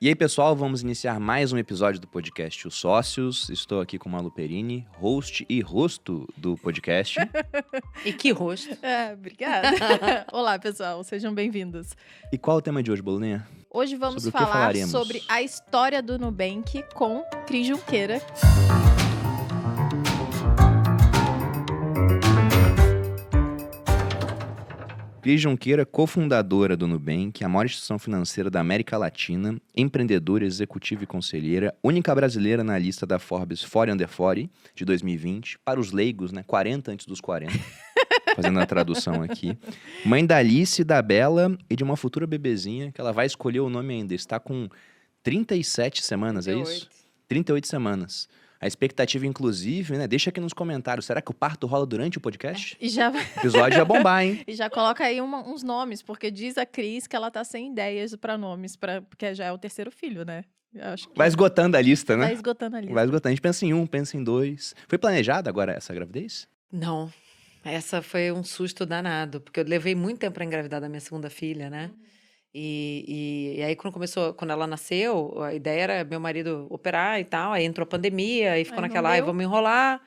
E aí, pessoal, vamos iniciar mais um episódio do podcast Os Sócios. Estou aqui com Malu Perini, host e rosto do podcast. E que rosto. Obrigada. Olá, pessoal, sejam bem-vindos. E qual é o tema de hoje, Boluninha? Hoje vamos Sobre o que falar falaremos? sobre a história do Nubank com Cris Junqueira. Cris Junqueira, cofundadora do Nubank, a maior instituição financeira da América Latina, empreendedora, executiva e conselheira, única brasileira na lista da Forbes 40 Under 40 de 2020, para os leigos, né? 40 antes dos 40, fazendo a tradução aqui. Mãe da Alice, da Bela e de uma futura bebezinha, que ela vai escolher o nome ainda. Está com 37 semanas, é isso? 38 semanas. A expectativa, inclusive, né? Deixa aqui nos comentários. Será que o parto rola durante o podcast? E já, O episódio ia bombar, hein? e já coloca aí uns nomes, porque diz a Cris que ela tá sem ideias para nomes, porque já é o terceiro filho, né? Eu acho que Vai esgotando a lista, né? tá esgotando a lista. Vai esgotando. A gente pensa em um, pensa em dois. Foi planejada agora essa gravidez? Não, essa foi um susto danado, porque eu levei muito tempo para engravidar da minha segunda filha, né? E aí, quando ela nasceu, a ideia era meu marido operar e tal, aí entrou a pandemia, aí ficou Aí não naquela, ai, deu. vamos enrolar.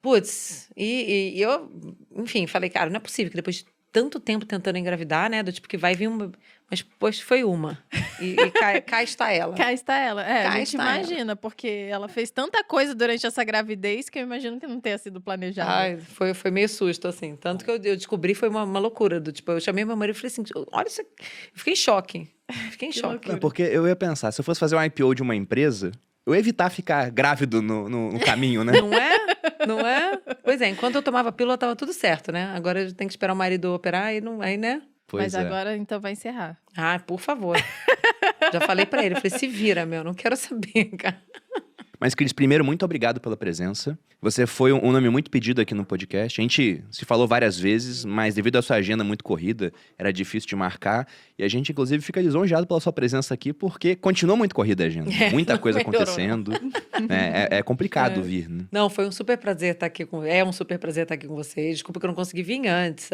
Putz, e eu, enfim, falei, cara, não é possível que depois de tanto tempo tentando engravidar, né, do tipo que vai vir uma, mas depois foi uma, e cá está ela. Cá está ela. Cá A gente está ela. imagina, porque ela fez tanta coisa durante essa gravidez que eu imagino que não tenha sido planejada. Ai, foi meio susto, assim. Tanto que eu descobri, foi uma loucura. Do tipo, eu chamei meu marido e falei assim: olha isso aqui. Eu fiquei em choque. Fiquei em Que choque. loucura. Porque eu ia pensar, se eu fosse fazer um IPO de uma empresa, eu ia evitar ficar grávido no caminho, né? Não é? Não é? Pois é, enquanto eu tomava pílula, tava tudo certo, né? Agora eu tenho que esperar o marido operar e não. Aí, né? Pois Mas é. agora, então, vai encerrar. Ah, por favor. Já falei pra ele, eu falei, se vira, meu, não quero saber, cara. Mas, Cris, primeiro, muito obrigado pela presença. Você foi um nome muito pedido aqui no podcast. A gente se falou várias vezes, mas devido à sua agenda muito corrida, era difícil de marcar. E a gente, inclusive, fica lisonjeado pela sua presença aqui, porque continua muito corrida a agenda. Muita não coisa melhorou, acontecendo. É complicado vir, né? Não, foi um super prazer estar aqui com... É um super prazer estar aqui com vocês. Desculpa que eu não consegui vir antes.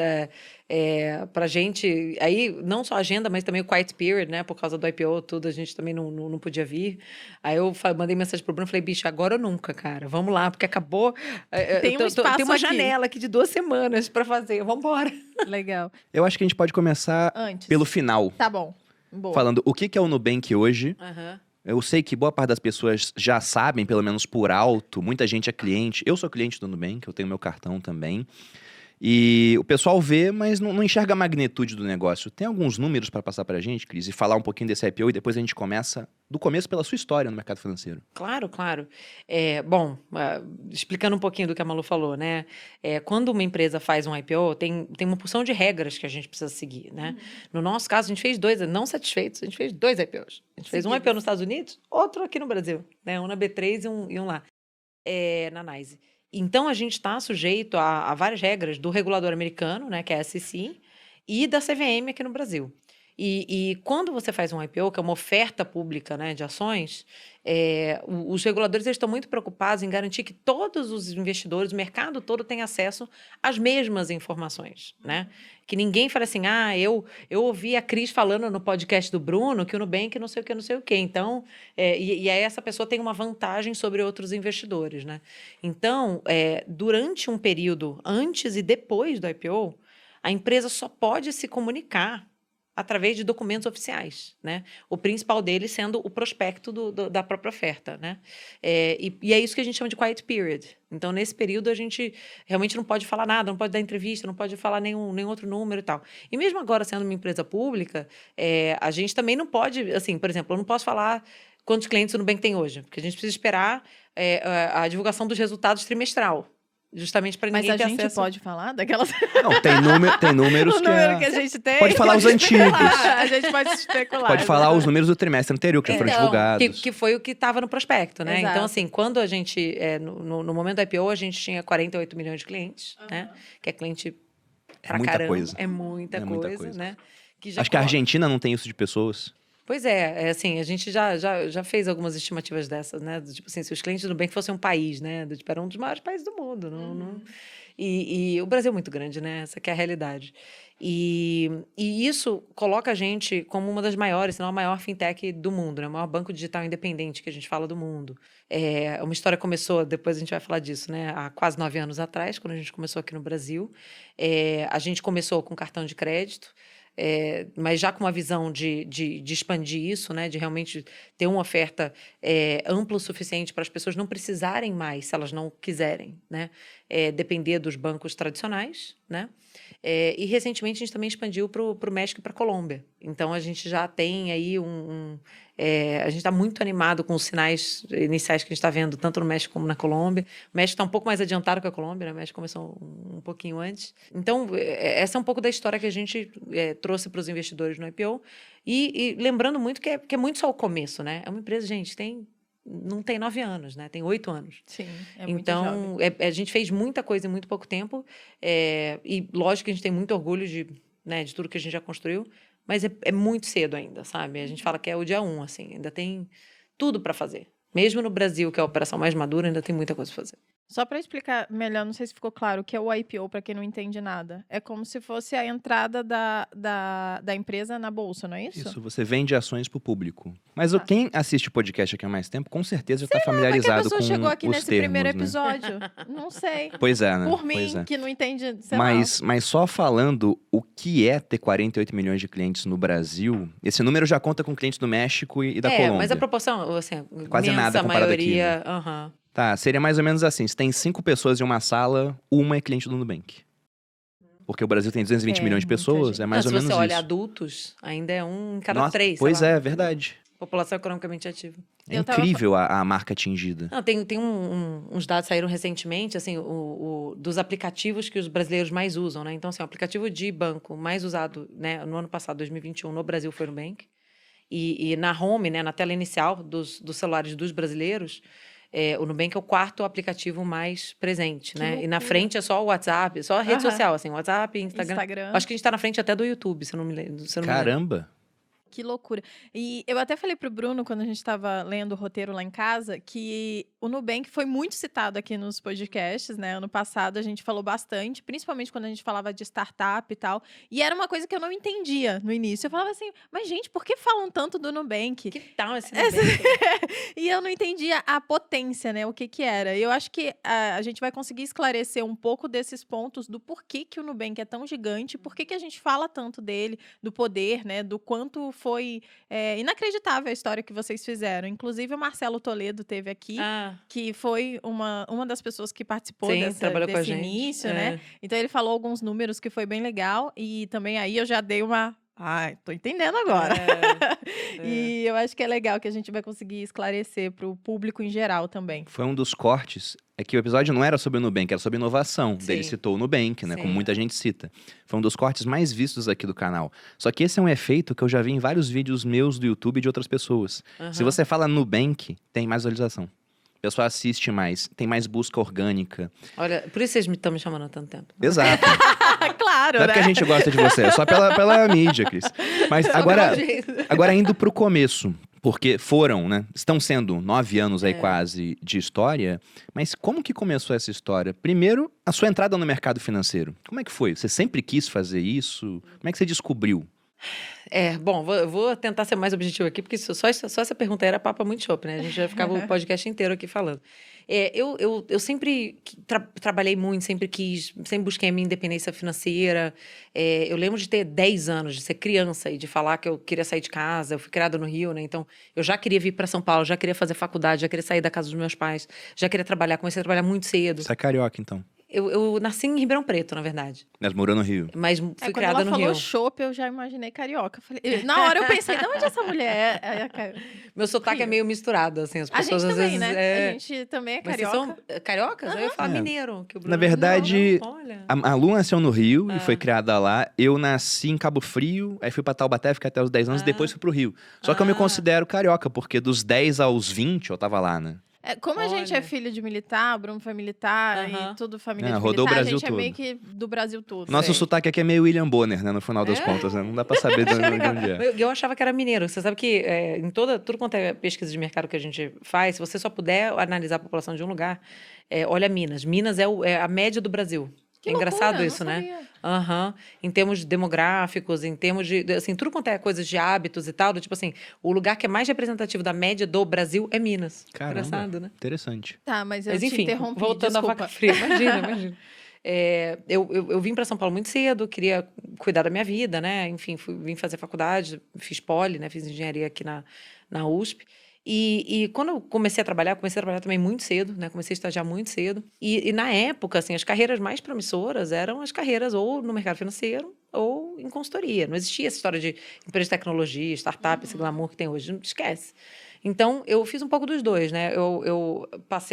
Pra gente... Aí, não só a agenda, mas também o quiet period, né? Por causa do IPO, tudo, a gente também não podia vir. Aí eu mandei mensagem pro Bruno e falei, bicho, agora ou nunca, cara. Vamos lá, porque acabou... Tem um espaço tem uma aqui. janela aqui de 2 semanas pra fazer. Vamos embora. Legal. Eu acho que a gente pode começar Antes. pelo final. Tá bom. Boa. Falando o que é o Nubank hoje. Aham. Eu sei que boa parte das pessoas já sabem, pelo menos por alto. Muita gente é cliente. Eu sou cliente do Nubank, eu tenho meu cartão também. E o pessoal vê, mas não enxerga a magnitude do negócio. Tem alguns números para passar pra gente, Cris, e falar um pouquinho desse IPO e depois a gente começa do começo pela sua história no mercado financeiro. Claro, claro. Bom, explicando um pouquinho do que a Malu falou, né? Quando uma empresa faz um IPO, tem uma porção de regras que a gente precisa seguir, né? No nosso caso, a gente fez 2, não satisfeitos, a gente fez 2 IPOs. A gente fez um IPO nos Estados Unidos, outro aqui no Brasil, né? Um na B3 e um lá, na NYSE. Então, a gente está sujeito a várias regras do regulador americano, né, que é a SEC, e da CVM aqui no Brasil. E quando você faz um IPO, que é uma oferta pública, né, de ações, os reguladores eles estão muito preocupados em garantir que todos os investidores, o mercado todo, tem acesso às mesmas informações, né? Que ninguém fale assim, eu ouvi a Cris falando no podcast do Bruno que o Nubank não sei o que. Então, e aí essa pessoa tem uma vantagem sobre outros investidores, né? Então, durante um período antes e depois do IPO, a empresa só pode se comunicar através de documentos oficiais, né? O principal deles sendo o prospecto da própria oferta, né? E é isso que a gente chama de quiet period. Então, nesse período, a gente realmente não pode falar nada, não pode dar entrevista, não pode falar nenhum outro número e tal. E mesmo agora, sendo uma empresa pública, a gente também não pode, assim, por exemplo, eu não posso falar quantos clientes o Nubank tem hoje, porque a gente precisa esperar a divulgação dos resultados trimestral. Justamente para ninguém Mas ter a gente acesso. pode falar daquelas... Não, tem números o que número que a gente tem... Pode falar os antigos. A gente pode especular. Pode falar os números do trimestre anterior, que já foram divulgados. Que foi o que estava no prospecto, né? Exato. Então, assim, quando a gente... no momento do IPO, a gente tinha 48 milhões de clientes, né? Que é cliente pra muita caramba. coisa. É muita muita coisa, coisa. né? Acho que a Argentina não tem isso de pessoas. Pois assim, a gente já fez algumas estimativas dessas, né? Tipo assim, se os clientes do Nubank fossem um país, né? Tipo, era um dos maiores países do mundo. E o Brasil é muito grande, né? Essa que é a realidade. E isso coloca a gente como uma das maiores, se não a maior fintech do mundo, né? O maior banco digital independente que a gente fala do mundo. Uma história começou, depois a gente vai falar disso, né? Há quase 9 anos atrás, quando a gente começou aqui no Brasil. A gente começou com cartão de crédito, mas já com uma visão de expandir isso, né? De realmente ter uma oferta ampla o suficiente para as pessoas não precisarem mais, se elas não quiserem, né? Depender dos bancos tradicionais, né? E recentemente a gente também expandiu para o México e para a Colômbia. Então a gente já tem aí a gente está muito animado com os sinais iniciais que a gente está vendo, tanto no México como na Colômbia. O México está um pouco mais adiantado que a Colômbia, né? O México começou um pouquinho antes. Então, essa é um pouco da história que a gente trouxe para os investidores no IPO. E lembrando muito que é muito só o começo, né? É uma empresa, gente, não tem 9 anos, né? Tem 8 anos. Sim, é muito Então, jovem. a gente fez muita coisa em muito pouco tempo. E lógico que a gente tem muito orgulho de tudo que a gente já construiu, mas é muito cedo ainda, sabe? A gente fala que é o dia 1, assim, ainda tem tudo para fazer. Mesmo no Brasil, que é a operação mais madura, ainda tem muita coisa para fazer. Só para explicar melhor, não sei se ficou claro, o que é o IPO, para quem não entende nada. É como se fosse a entrada da empresa na bolsa, não é isso? Isso, você vende ações pro público. Mas quem assiste o podcast aqui há mais tempo, com certeza já está Vai que a familiarizado pessoa com chegou aqui os nesse termos, primeiro né? episódio. Não sei. Pois é, né? Por mim, Pois é. que não entende, sei lá. Mas só falando o que é ter 48 milhões de clientes no Brasil, esse número já conta com clientes do México e da Colômbia. Mas a proporção, assim, Quase imensa nada comparado aqui, maioria... né? Tá, seria mais ou menos assim, se tem 5 pessoas em uma sala, uma é cliente do Nubank. Porque o Brasil tem 220 milhões de muita pessoas, gente. é mais ou se menos você olha isso. adultos, ainda é um em cada Nossa, 3, pois sei lá. é, verdade. População economicamente ativa. É Eu tava incrível a marca atingida. Não, tem uns dados que saíram recentemente, assim, dos aplicativos que os brasileiros mais usam, né? Então, assim, o aplicativo de banco mais usado, né, no ano passado, 2021, no Brasil, foi o Nubank. E na home, né, na tela inicial dos celulares dos brasileiros, o Nubank é o 4º aplicativo mais presente, Que né? E na loucura. frente é só o WhatsApp, só a rede social, assim, WhatsApp, Instagram. Acho que a gente tá na frente até do YouTube, se eu não me lembro. Caramba! Que loucura. E eu até falei pro Bruno, quando a gente estava lendo o roteiro lá em casa, que o Nubank foi muito citado aqui nos podcasts, né? Ano passado a gente falou bastante, principalmente quando a gente falava de startup e tal. E era uma coisa que eu não entendia no início. Eu falava assim, mas gente, por que falam tanto do Nubank? Que tal esse Nubank? E eu não entendia a potência, né? O que era. E eu acho que a gente vai conseguir esclarecer um pouco desses pontos do porquê que o Nubank é tão gigante, por que a gente fala tanto dele, do poder, né? Do quanto foi inacreditável a história que vocês fizeram. Inclusive, o Marcelo Toledo teve aqui, que foi uma das pessoas que participou trabalhou com a desse gente. início, né? Então, ele falou alguns números que foi bem legal. E também aí eu já dei uma... Ai, tô entendendo agora. E eu acho que é legal que a gente vai conseguir esclarecer para o público em geral também. Foi um dos cortes, é que o episódio não era sobre o Nubank, era sobre inovação. Sim. Daí ele citou o Nubank, né? Sim. Como muita gente cita. Foi um dos cortes mais vistos aqui do canal. Só que esse é um efeito que eu já vi em vários vídeos meus do YouTube e de outras pessoas. Se você fala Nubank, tem mais visualização. O pessoal assiste mais, tem mais busca orgânica. Olha, por isso vocês estão me chamando há tanto tempo. Exato. Claro, Não é né? porque a gente gosta de você, é só pela mídia, Cris. Mas agora indo pro começo, porque foram, né? Estão sendo 9 anos aí quase de história, mas como que começou essa história? Primeiro, a sua entrada no mercado financeiro. Como é que foi? Você sempre quis fazer isso? Como é que você descobriu? Bom, vou tentar ser mais objetivo aqui, porque só essa pergunta era papo muito chope, né? A gente já ficava o podcast inteiro aqui falando. Eu sempre trabalhei muito, sempre busquei a minha independência financeira. Eu lembro de ter 10 anos, de ser criança e de falar que eu queria sair de casa. Eu fui criada no Rio, né? Então, eu já queria vir para São Paulo, já queria fazer faculdade, já queria sair da casa dos meus pais, já queria trabalhar, comecei a trabalhar muito cedo. Você é carioca, então? Eu nasci em Ribeirão Preto, na verdade. Mas morou no Rio. Mas fui Quando criada ela no falou Rio. chopp, eu já imaginei carioca. Na hora eu pensei, de onde essa mulher é? Meu sotaque é meio misturado, assim. As A pessoas gente às também, vezes. né? A gente também é Mas vocês carioca. são cariocas? Aí eu ia falar mineiro. Que o Bruno... Na verdade, Não, olha. a Lu nasceu no Rio e foi criada lá. Eu nasci em Cabo Frio, aí fui pra Taubaté, fiquei até os 10 anos, depois fui pro Rio. Só que eu me considero carioca, porque dos 10 aos 20 eu tava lá, né? Como a gente é Olha. filho de militar, o Bruno foi militar e tudo família de rodou o militar, Brasil a gente todo. é meio que do Brasil todo. Nosso Sei. sotaque aqui é meio William Bonner, né? No final das contas, né? Não dá pra saber de onde é. Eu achava que era mineiro. Você sabe que em tudo quanto é pesquisa de mercado que a gente faz, se você só puder analisar a população de um lugar, olha Minas. Minas é a média do Brasil. Que É engraçado loucura, isso, não né? sabia. Aham. Em termos demográficos, em termos assim, tudo quanto é coisas de hábitos e tal, do tipo assim, o lugar que é mais representativo da média do Brasil é Minas. Caramba, Engraçado, né? interessante. Tá, mas eu Mas te enfim, interrompi, voltando à vaca desculpa. fria. Imagina, imagina. Eu vim para São Paulo muito cedo, queria cuidar da minha vida, né? Enfim, vim fazer faculdade, fiz poli, né? Fiz engenharia aqui na USP. E quando eu comecei a trabalhar também muito cedo, né? Comecei a estagiar muito cedo. E na época, assim, as carreiras mais promissoras eram as carreiras ou no mercado financeiro ou em consultoria. Não existia essa história de empresa de tecnologia, startup, esse glamour que tem hoje. Não esquece. Então, eu fiz um pouco dos dois, né? Eu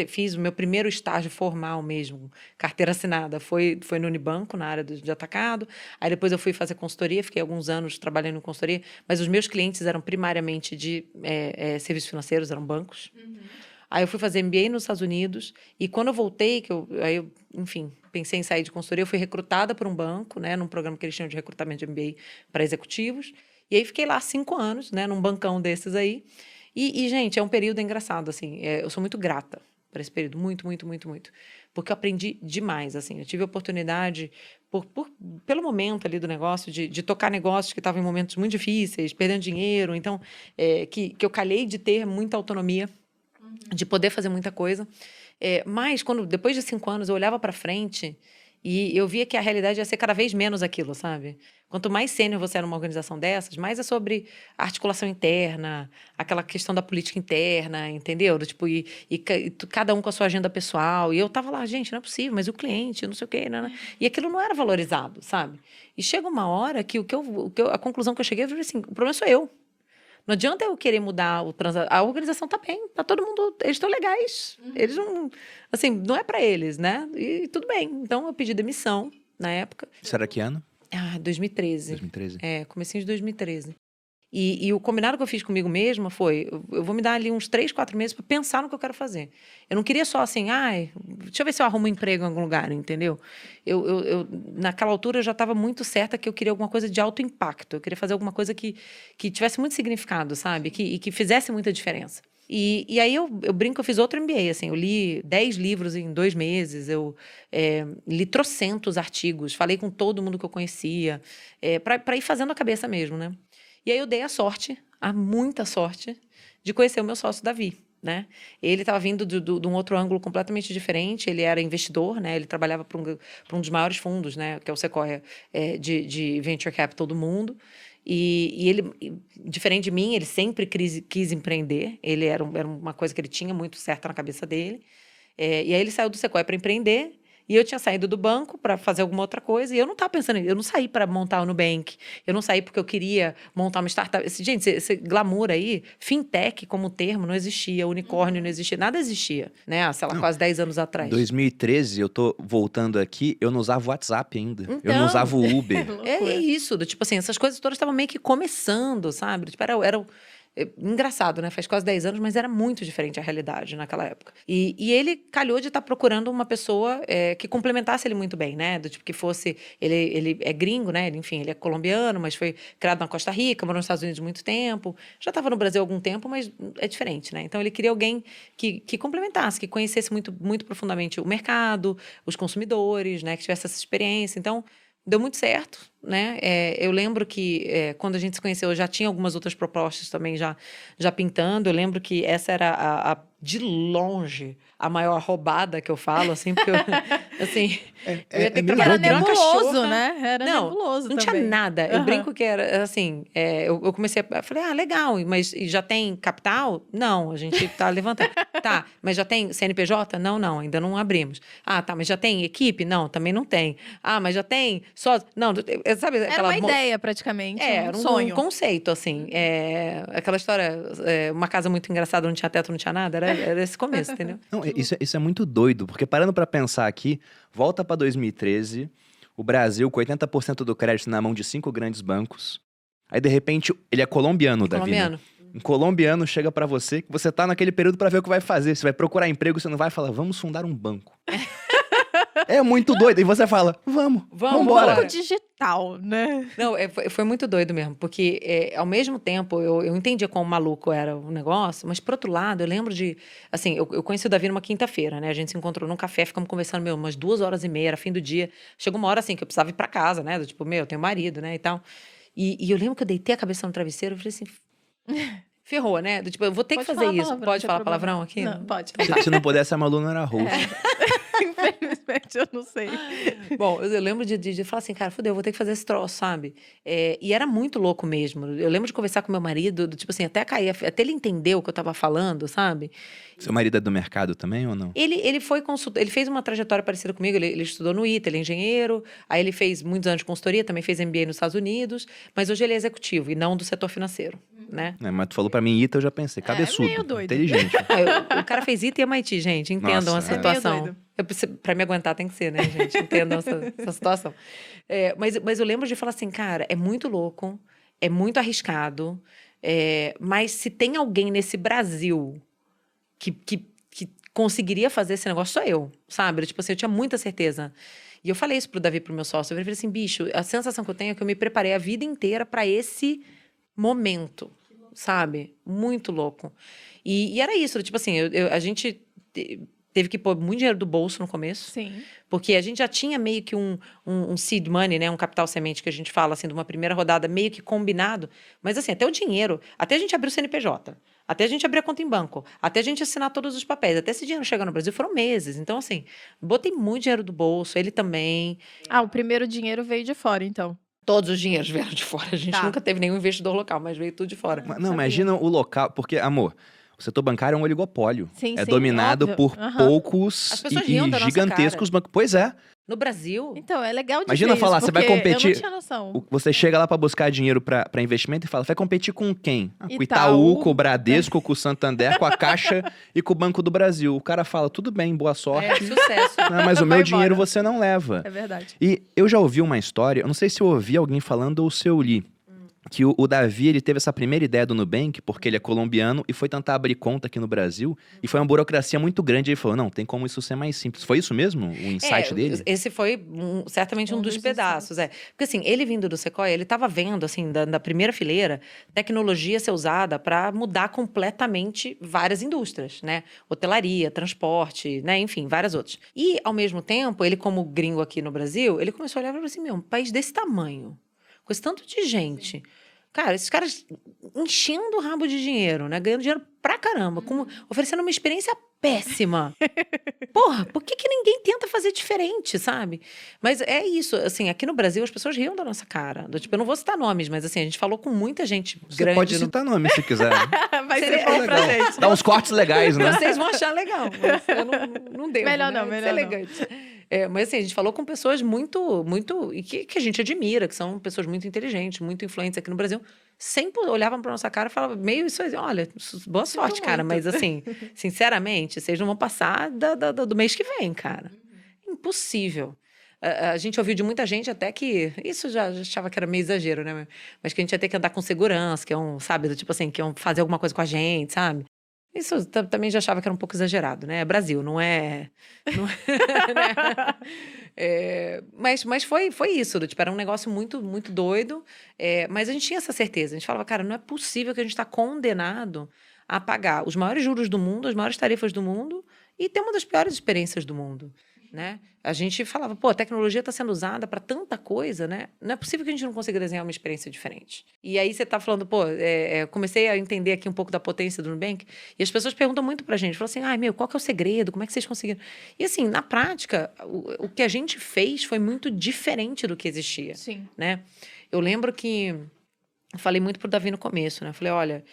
fiz o meu primeiro estágio formal mesmo, carteira assinada, foi no Unibanco, na área de atacado. Aí depois eu fui fazer consultoria, fiquei alguns anos trabalhando em consultoria, mas os meus clientes eram primariamente de serviços financeiros, eram bancos. Aí eu fui fazer MBA nos Estados Unidos e quando eu voltei, enfim, pensei em sair de consultoria, eu fui recrutada por um banco, né, num programa que eles tinham de recrutamento de MBA para executivos. E aí fiquei lá 5 anos, né, num bancão desses aí. Gente, é um período engraçado, assim. Eu sou muito grata por esse período, muito, muito, muito, muito. Porque eu aprendi demais, assim. Eu tive a oportunidade, pelo momento ali do negócio, de tocar negócios que estavam em momentos muito difíceis, perdendo dinheiro. Então, que eu calhei de ter muita autonomia, de poder fazer muita coisa. Mas, depois de 5 anos, eu olhava para frente e eu via que a realidade ia ser cada vez menos aquilo, sabe? Quanto mais sênior você é numa organização dessas, mais é sobre a articulação interna, aquela questão da política interna, entendeu? Do tipo, cada um com a sua agenda pessoal. E eu tava lá, gente, não é possível, mas o cliente, não sei o quê, né? E aquilo não era valorizado, sabe? E chega uma hora que a conclusão que eu cheguei, eu falei assim, o problema sou eu. Não adianta eu querer mudar a organização tá bem, tá todo mundo, eles estão legais. Eles não, assim, não é para eles, né? E tudo bem. Então eu pedi demissão na época. Isso era que ano? 2013. 2013. Comecinho de 2013. E o combinado que eu fiz comigo mesma foi, eu vou me dar ali uns 3, 4 meses para pensar no que eu quero fazer. Eu não queria só assim, deixa eu ver se eu arrumo um emprego em algum lugar, entendeu? Naquela altura, eu já estava muito certa que eu queria alguma coisa de alto impacto. Eu queria fazer alguma coisa que tivesse muito significado, sabe? E que fizesse muita diferença. E aí eu brinco, eu fiz outro MBA, assim, eu li 10 livros em 2 meses, eu li trocentos artigos, falei com todo mundo que eu conhecia, para ir fazendo a cabeça mesmo, né? E aí eu dei a muita sorte, de conhecer o meu sócio, Davi, né? Ele estava vindo de um outro ângulo completamente diferente, ele era investidor, né? Ele trabalhava para um dos maiores fundos, né? Que é o Sequoia, de Venture Capital do mundo. E ele, diferente de mim, ele sempre quis empreender, ele era uma coisa que ele tinha muito certa na cabeça dele. E aí ele saiu do Sequoia para empreender, e eu tinha saído do banco para fazer alguma outra coisa, e eu não estava pensando eu não saí para montar o Nubank, eu não saí porque eu queria montar uma startup. Gente, esse glamour aí, fintech como termo, não existia, unicórnio não existia, nada existia, né? Sei lá, quase 10 anos atrás. 2013, eu tô voltando aqui, eu não usava o WhatsApp ainda. Eu Então, não usava o Uber. É isso, do tipo assim, essas coisas todas estavam meio que começando, sabe? Tipo, engraçado, né? Faz quase 10 anos, mas era muito diferente a realidade naquela época. E ele calhou de estar procurando uma pessoa que complementasse ele muito bem, né? Do tipo que fosse... Ele é gringo, né? Enfim, ele é colombiano, mas foi criado na Costa Rica, morou nos Estados Unidos muito tempo. Já estava no Brasil há algum tempo, mas é diferente, né? Então, ele queria alguém que complementasse, que conhecesse muito, muito profundamente o mercado, os consumidores, né? Que tivesse essa experiência. Então, deu muito certo, né? Eu lembro que quando a gente se conheceu, eu já tinha algumas outras propostas também já pintando. Eu lembro que essa era de longe a maior roubada que eu falo, assim, porque eu, assim, eu ia ter que trabalhar Era que nem uma nebuloso, cachorra. né? Era nebuloso Não também. tinha nada. Eu brinco que era assim, eu comecei eu falei, legal, mas já tem capital? Não, a gente tá levantando. Tá, mas já tem CNPJ? Não, ainda não abrimos. Tá, mas já tem equipe? Não, também não tem. Mas já tem sócio? Não, sabe Era uma ideia, praticamente, era um sonho. Um conceito, assim. Aquela história, uma casa muito engraçada, não tinha teto, não tinha nada, era esse começo, entendeu? Não, isso é muito doido, porque parando pra pensar aqui, volta pra 2013, o Brasil com 80% do crédito na mão de 5 grandes bancos. Aí, de repente, ele é colombiano, Davi, né? Colombiano. Um colombiano chega pra você, que você tá naquele período pra ver o que vai fazer. Você vai procurar emprego, você não vai falar, vamos fundar um banco. É muito doido. E você fala, vamos embora. Banco digital, né? Não, foi muito doido mesmo, porque ao mesmo tempo eu entendia quão maluco era o negócio, mas por outro lado, eu lembro de, assim, eu conheci o Davi numa quinta-feira, né? A gente se encontrou num café, ficamos conversando, umas 2h30, era fim do dia. Chegou uma hora, assim, que eu precisava ir pra casa, né? Do tipo, eu tenho marido, né, e tal. E eu lembro que eu deitei a cabeça no travesseiro e falei assim... Ferrou, né? Do tipo, eu vou ter que fazer isso. Pode falar palavrão aqui? Não, pode. Se não pudesse, a Malu não era host. Infelizmente, eu não sei. Bom, eu lembro de falar assim, cara, fudeu, eu vou ter que fazer esse troço, sabe? E era muito louco mesmo. Eu lembro de conversar com meu marido, tipo assim, até cair, até ele entender o que eu tava falando, sabe? Seu marido é do mercado também ou não? Ele foi consultor, ele fez uma trajetória parecida comigo, ele estudou no ITA, ele é engenheiro, aí ele fez muitos anos de consultoria, também fez MBA nos Estados Unidos, mas hoje ele é executivo e não do setor financeiro, né? Mas tu falou pra mim ITA, eu já pensei, cabeçudo, meio doido. inteligente. O cara fez ITA e MIT, gente, entendam Nossa, a é. situação. Meio Pra me aguentar tem que ser, né, gente? Entendam essa situação. Mas eu lembro de falar assim, cara, é muito louco, é muito arriscado, mas se tem alguém nesse Brasil que conseguiria fazer esse negócio, sou eu, sabe? Tipo assim, eu tinha muita certeza. E eu falei isso pro Davi, pro meu sócio, eu falei assim, bicho, a sensação que eu tenho é que eu me preparei a vida inteira para esse momento, sabe? Muito louco. E era isso, tipo assim, a gente teve que pôr muito dinheiro do bolso no começo. Sim. Porque a gente já tinha meio que um seed money, né? Um capital semente que a gente fala, assim, de uma primeira rodada meio que combinado. Mas, assim, até o dinheiro, até a gente abrir o CNPJ, até a gente abrir a conta em banco, até a gente assinar todos os papéis, até esse dinheiro chegar no Brasil, foram meses. Então, assim, botei muito dinheiro do bolso, ele também. O primeiro dinheiro veio de fora, então. Todos os dinheiros vieram de fora. A gente nunca teve nenhum investidor local, mas veio tudo de fora. Não, imagina o local, porque, amor, o setor bancário é um oligopólio. Sim, é sim, dominado óbvio. por poucos As pessoas e riam da nossa gigantescos bancos. Pois é. No Brasil, Então, é legal de Imagina ver falar, isso, você vai porque competir- Eu não tinha noção. Você chega lá pra buscar dinheiro pra investimento e fala, vai competir com quem? Com o Itaú. Itaú, com o Bradesco, com o Santander, com a Caixa e com o Banco do Brasil. O cara fala, tudo bem, boa sorte. sucesso. Mas o Vai meu dinheiro embora. você não leva. É verdade. E eu já ouvi uma história, eu não sei se eu ouvi alguém falando ou se eu li, que o Davi, ele teve essa primeira ideia do Nubank, porque ele é colombiano e foi tentar abrir conta aqui no Brasil, e foi uma burocracia muito grande, ele falou, não, tem como isso ser mais simples. Foi isso mesmo, o insight dele? Esse foi certamente um dos pedaços, Porque assim, ele vindo do Sequoia, ele estava vendo, assim, da primeira fileira, tecnologia ser usada para mudar completamente várias indústrias, né? Hotelaria, transporte, né? Enfim, várias outras. E, ao mesmo tempo, ele como gringo aqui no Brasil, ele começou a olhar e falou assim, um país desse tamanho, com esse tanto de gente... Cara, esses caras enchendo o rabo de dinheiro, né? Ganhando dinheiro pra caramba, oferecendo uma experiência péssima. Porra, por que ninguém tenta fazer diferente, sabe? Mas é isso, assim, aqui no Brasil as pessoas riam da nossa cara. Tipo, eu não vou citar nomes, mas assim, a gente falou com muita gente Você grande. pode citar nome se quiser. Vai Seria ser bom pra Legal. gente. Dá uns cortes legais, né? Vocês vão achar legal, mas eu não devo, Melhor né? não, melhor Ser não. elegante. Mas assim, a gente falou com pessoas muito, muito... E que a gente admira, que são pessoas muito inteligentes, muito influentes aqui no Brasil. Sempre olhavam pra nossa cara e falavam meio isso aí, olha, boa sorte, cara. muito. Mas assim, sinceramente, vocês não vão passar do mês que vem, cara. Impossível. A gente ouviu de muita gente até que... Isso já achava que era meio exagero, né? Mas que a gente ia ter que andar com segurança, que iam, sabe? Do tipo assim, que iam fazer alguma coisa com a gente, sabe? Isso também já achava que era um pouco exagerado, né? É Brasil, não é... né? Mas foi isso, tipo, era um negócio muito, muito doido. Mas a gente tinha essa certeza. A gente falava, cara, não é possível que a gente está condenado a pagar os maiores juros do mundo, as maiores tarifas do mundo e ter uma das piores experiências do mundo, né? A gente falava, pô, a tecnologia está sendo usada para tanta coisa, né? Não é possível que a gente não consiga desenhar uma experiência diferente. E aí você está falando, pô, comecei a entender aqui um pouco da potência do Nubank e as pessoas perguntam muito para a gente, falam assim, ai, qual que é o segredo? Como é que vocês conseguiram? E assim, na prática, o que a gente fez foi muito diferente do que existia, Sim. né? Eu lembro que eu falei muito pro Davi no começo, né? Eu falei, olha,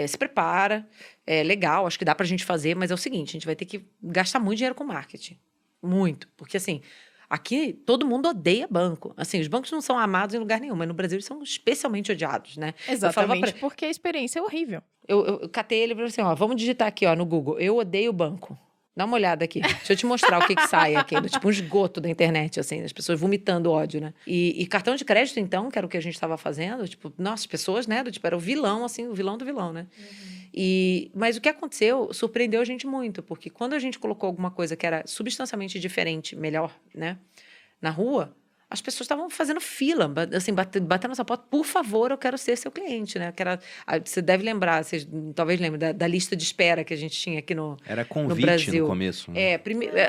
se prepara, é legal, acho que dá pra gente fazer, mas é o seguinte, a gente vai ter que gastar muito dinheiro com marketing. Muito. Porque, assim, aqui todo mundo odeia banco. Assim, os bancos não são amados em lugar nenhum, mas no Brasil eles são especialmente odiados, né? Exatamente, porque a experiência é horrível. Eu catei ele e falei assim, ó, vamos digitar aqui, ó, no Google, eu odeio banco. Dá uma olhada aqui. Deixa eu te mostrar o que sai aqui. Tipo um esgoto da internet, assim. As pessoas vomitando ódio, né? E cartão de crédito, então, que era o que a gente estava fazendo. Tipo, nossa, as pessoas, né? Tipo, era o vilão, assim, o vilão do vilão, né? Mas o que aconteceu surpreendeu a gente muito, porque quando a gente colocou alguma coisa que era substancialmente diferente, melhor, né, na rua, as pessoas estavam fazendo fila, assim, batendo essa porta, por favor, eu quero ser seu cliente, né? Você deve lembrar, vocês talvez lembrem da lista de espera que a gente tinha aqui no Era convite Brasil. no começo, né?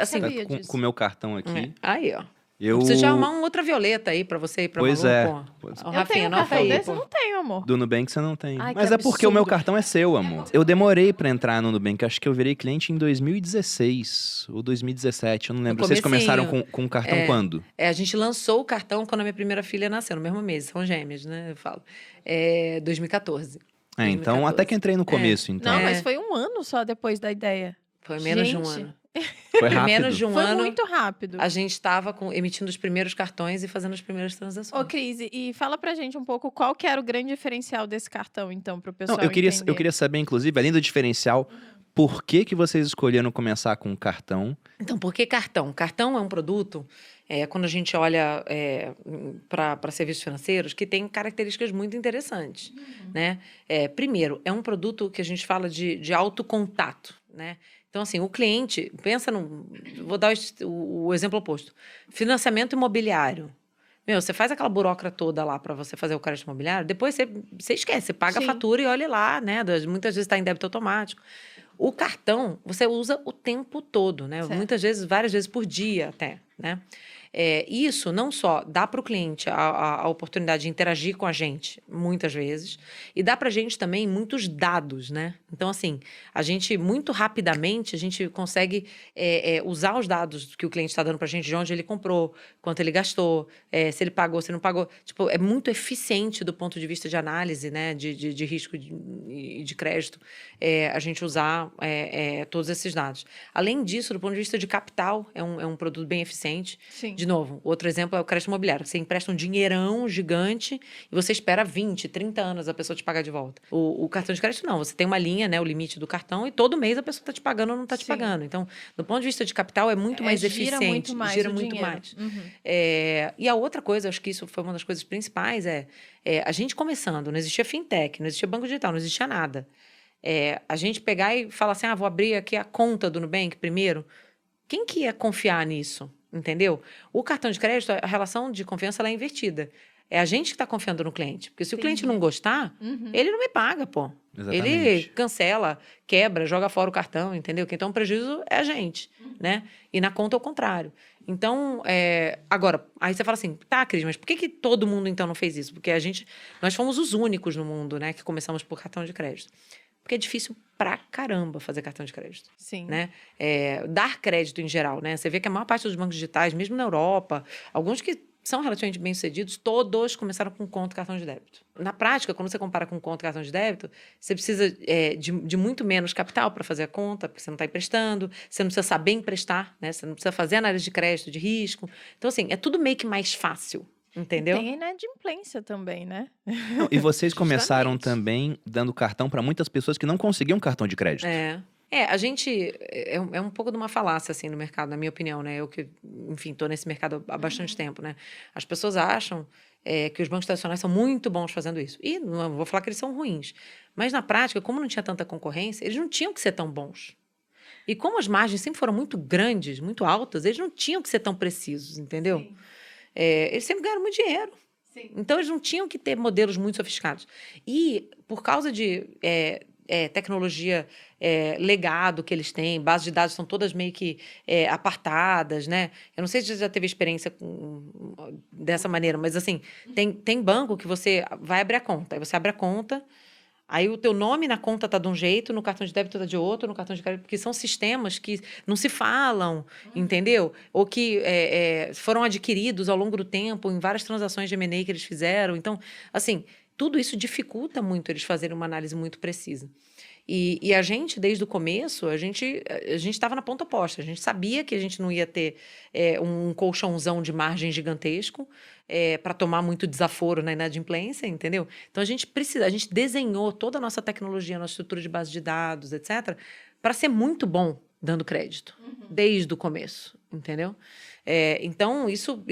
Assim, sabia Tá disso. com o meu cartão aqui. aí, ó. Eu Preciso de arrumar um ultravioleta aí pra você e pra Pois Malu, é. pô. Pois- Ó, Eu Rafinha, tenho um anota cartão aí, desse? pô. Não tenho, amor. Do Nubank você não tem. Ai, Mas que é porque o meu absurdo. cartão é seu, amor. Eu demorei pra entrar no Nubank. Acho que eu virei cliente em 2016 ou 2017. Eu não lembro. Vocês começaram com o cartão quando? A gente lançou o cartão quando a minha primeira filha nasceu, no mesmo mês. São gêmeas, né? Eu falo. 2014. Então até que entrei no começo, então. Não, mas foi um ano só depois da ideia. Foi menos de um Gente, ano. Foi Em rápido. menos de um Foi ano, muito rápido. a gente estava emitindo os primeiros cartões e fazendo as primeiras transações. Ô, Cris, e fala pra gente um pouco qual que era o grande diferencial desse cartão, então, pro pessoal Não, eu entender. queria saber, inclusive, além do diferencial, por que vocês escolheram começar com cartão? Então, por que cartão? Cartão é um produto, quando a gente olha para serviços financeiros, que tem características muito interessantes. Né? Primeiro, é um produto que a gente fala de alto contato. Né? Então, assim, o cliente, pensa no... Vou dar o exemplo oposto. Financiamento imobiliário. Você faz aquela burocracia toda lá para você fazer o crédito imobiliário, depois você esquece, você paga Sim. a fatura e olha lá, né? Muitas vezes está em débito automático. O cartão, você usa o tempo todo, né? Certo. Muitas vezes, várias vezes por dia até, né? Isso não só dá para o cliente a oportunidade de interagir com a gente, muitas vezes, e dá para a gente também muitos dados, né? Então, assim, a gente, muito rapidamente, a gente consegue usar os dados que o cliente está dando para a gente, de onde ele comprou, quanto ele gastou, se ele pagou, se não pagou. Tipo, é muito eficiente do ponto de vista de análise, né? De risco e de crédito, a gente usar todos esses dados. Além disso, do ponto de vista de capital, é um produto bem eficiente. Sim. De novo, outro exemplo é o crédito imobiliário. Você empresta um dinheirão gigante e você espera 20, 30 anos a pessoa te pagar de volta. O cartão de crédito não. Você tem uma linha, né, o limite do cartão, e todo mês a pessoa está te pagando ou não está te Sim. pagando. Então, do ponto de vista de capital, é muito mais Gira eficiente. muito mais Gira o muito dinheiro. mais. Uhum. E a outra coisa, acho que isso foi uma das coisas principais, a gente começando, não existia fintech, não existia banco digital, não existia nada. A gente pegar e falar assim, vou abrir aqui a conta do Nubank primeiro. Quem que ia confiar nisso? Entendeu? O cartão de crédito, a relação de confiança ela é invertida. É a gente que está confiando no cliente. Porque se o cliente não gostar, ele não me paga, pô. Exatamente. Ele cancela, quebra, joga fora o cartão, entendeu? Então, o prejuízo é a gente, né? E na conta é o contrário. Então, agora, aí você fala assim, tá, Cris, mas por que todo mundo, então, não fez isso? Porque nós fomos os únicos no mundo, né, que começamos por cartão de crédito. Porque é difícil pra caramba fazer cartão de crédito. Sim. Né? Dar crédito em geral, né? Você vê que a maior parte dos bancos digitais, mesmo na Europa, alguns que são relativamente bem-sucedidos, todos começaram com conta e cartão de débito. Na prática, quando você compara com conta e cartão de débito, você precisa de muito menos capital para fazer a conta, porque você não está emprestando, você não precisa saber emprestar, né? Você não precisa fazer análise de crédito, de risco. Então, assim, é tudo meio que mais fácil. Entendeu? Tem inadimplência também, né? Não, e vocês começaram Justamente. também dando cartão para muitas pessoas que não conseguiam cartão de crédito. A gente... É um pouco de uma falácia, assim, no mercado, na minha opinião, né? Eu que, enfim, estou nesse mercado há bastante tempo, né? As pessoas acham que os bancos tradicionais são muito bons fazendo isso. E não vou falar que eles são ruins. Mas, na prática, como não tinha tanta concorrência, eles não tinham que ser tão bons. E como as margens sempre foram muito grandes, muito altas, eles não tinham que ser tão precisos, entendeu? Sim. Eles sempre ganharam muito dinheiro. Sim. Então, eles não tinham que ter modelos muito sofisticados. E, por causa de tecnologia, legado que eles têm, bases de dados estão todas meio que apartadas, né? Eu não sei se você já teve experiência dessa maneira, mas, assim, tem banco que você vai abrir a conta. Aí você abre a conta, aí o teu nome na conta está de um jeito, no cartão de débito está de outro, no cartão de crédito, porque são sistemas que não se falam, entendeu? Ou que foram adquiridos ao longo do tempo em várias transações de M&A que eles fizeram. Então, assim, tudo isso dificulta muito eles fazerem uma análise muito precisa. E a gente, desde o começo, a gente estava na ponta oposta. A gente sabia que a gente não ia ter um colchãozão de margem gigantesco para tomar muito desaforo na inadimplência, entendeu? Então, a gente desenhou toda a nossa tecnologia, nossa estrutura de base de dados, etc., para ser muito bom dando crédito, desde o começo, entendeu? Então, isso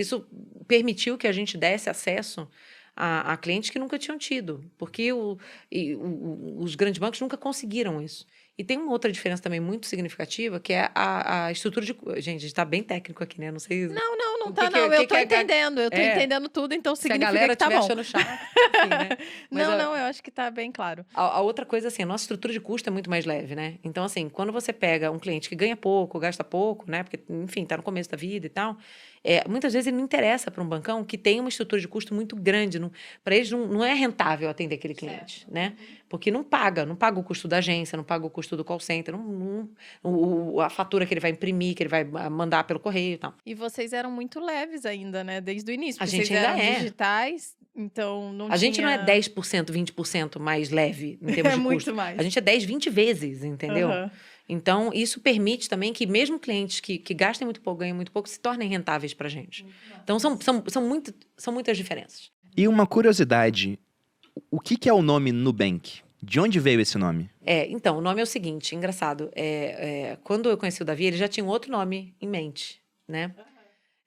permitiu que a gente desse acesso a clientes que nunca tinham tido, porque os grandes bancos nunca conseguiram isso. E tem uma outra diferença também muito significativa, que é a estrutura de... Gente, a gente está bem técnico aqui, né? Não sei... Não o tá, que que- não. o que Eu tô que é- entendendo. Eu tô é, entendendo tudo, então se a significa galera que tá estiver bom. achando chato, enfim, né? Mas Não, eu acho que tá bem claro. a outra coisa, assim, a nossa estrutura de custo é muito mais leve, né? Então, assim, quando você pega um cliente que ganha pouco, gasta pouco, né? Porque, enfim, tá no começo da vida e tal, muitas vezes ele não interessa para um bancão que tem uma estrutura de custo muito grande. Para eles não é rentável atender aquele cliente, né? Porque não paga o custo da agência, não paga o custo do call center, a fatura que ele vai imprimir, que ele vai mandar pelo correio e tal. E vocês eram muito leves ainda, né? Desde o início. A Porque gente vocês ainda eram é. digitais, então não A gente não é tinha... 10%, 20% mais leve em termos É de muito custo. mais. A gente é 10, 20 vezes, entendeu? Aham. Então, isso permite também que mesmo clientes que gastem muito pouco, ganhem muito pouco, se tornem rentáveis para a gente. Então, são muitas diferenças. E uma curiosidade, o que é o nome Nubank? De onde veio esse nome? Então, o nome é o seguinte, engraçado. Quando eu conheci o Davi, ele já tinha um outro nome em mente, né?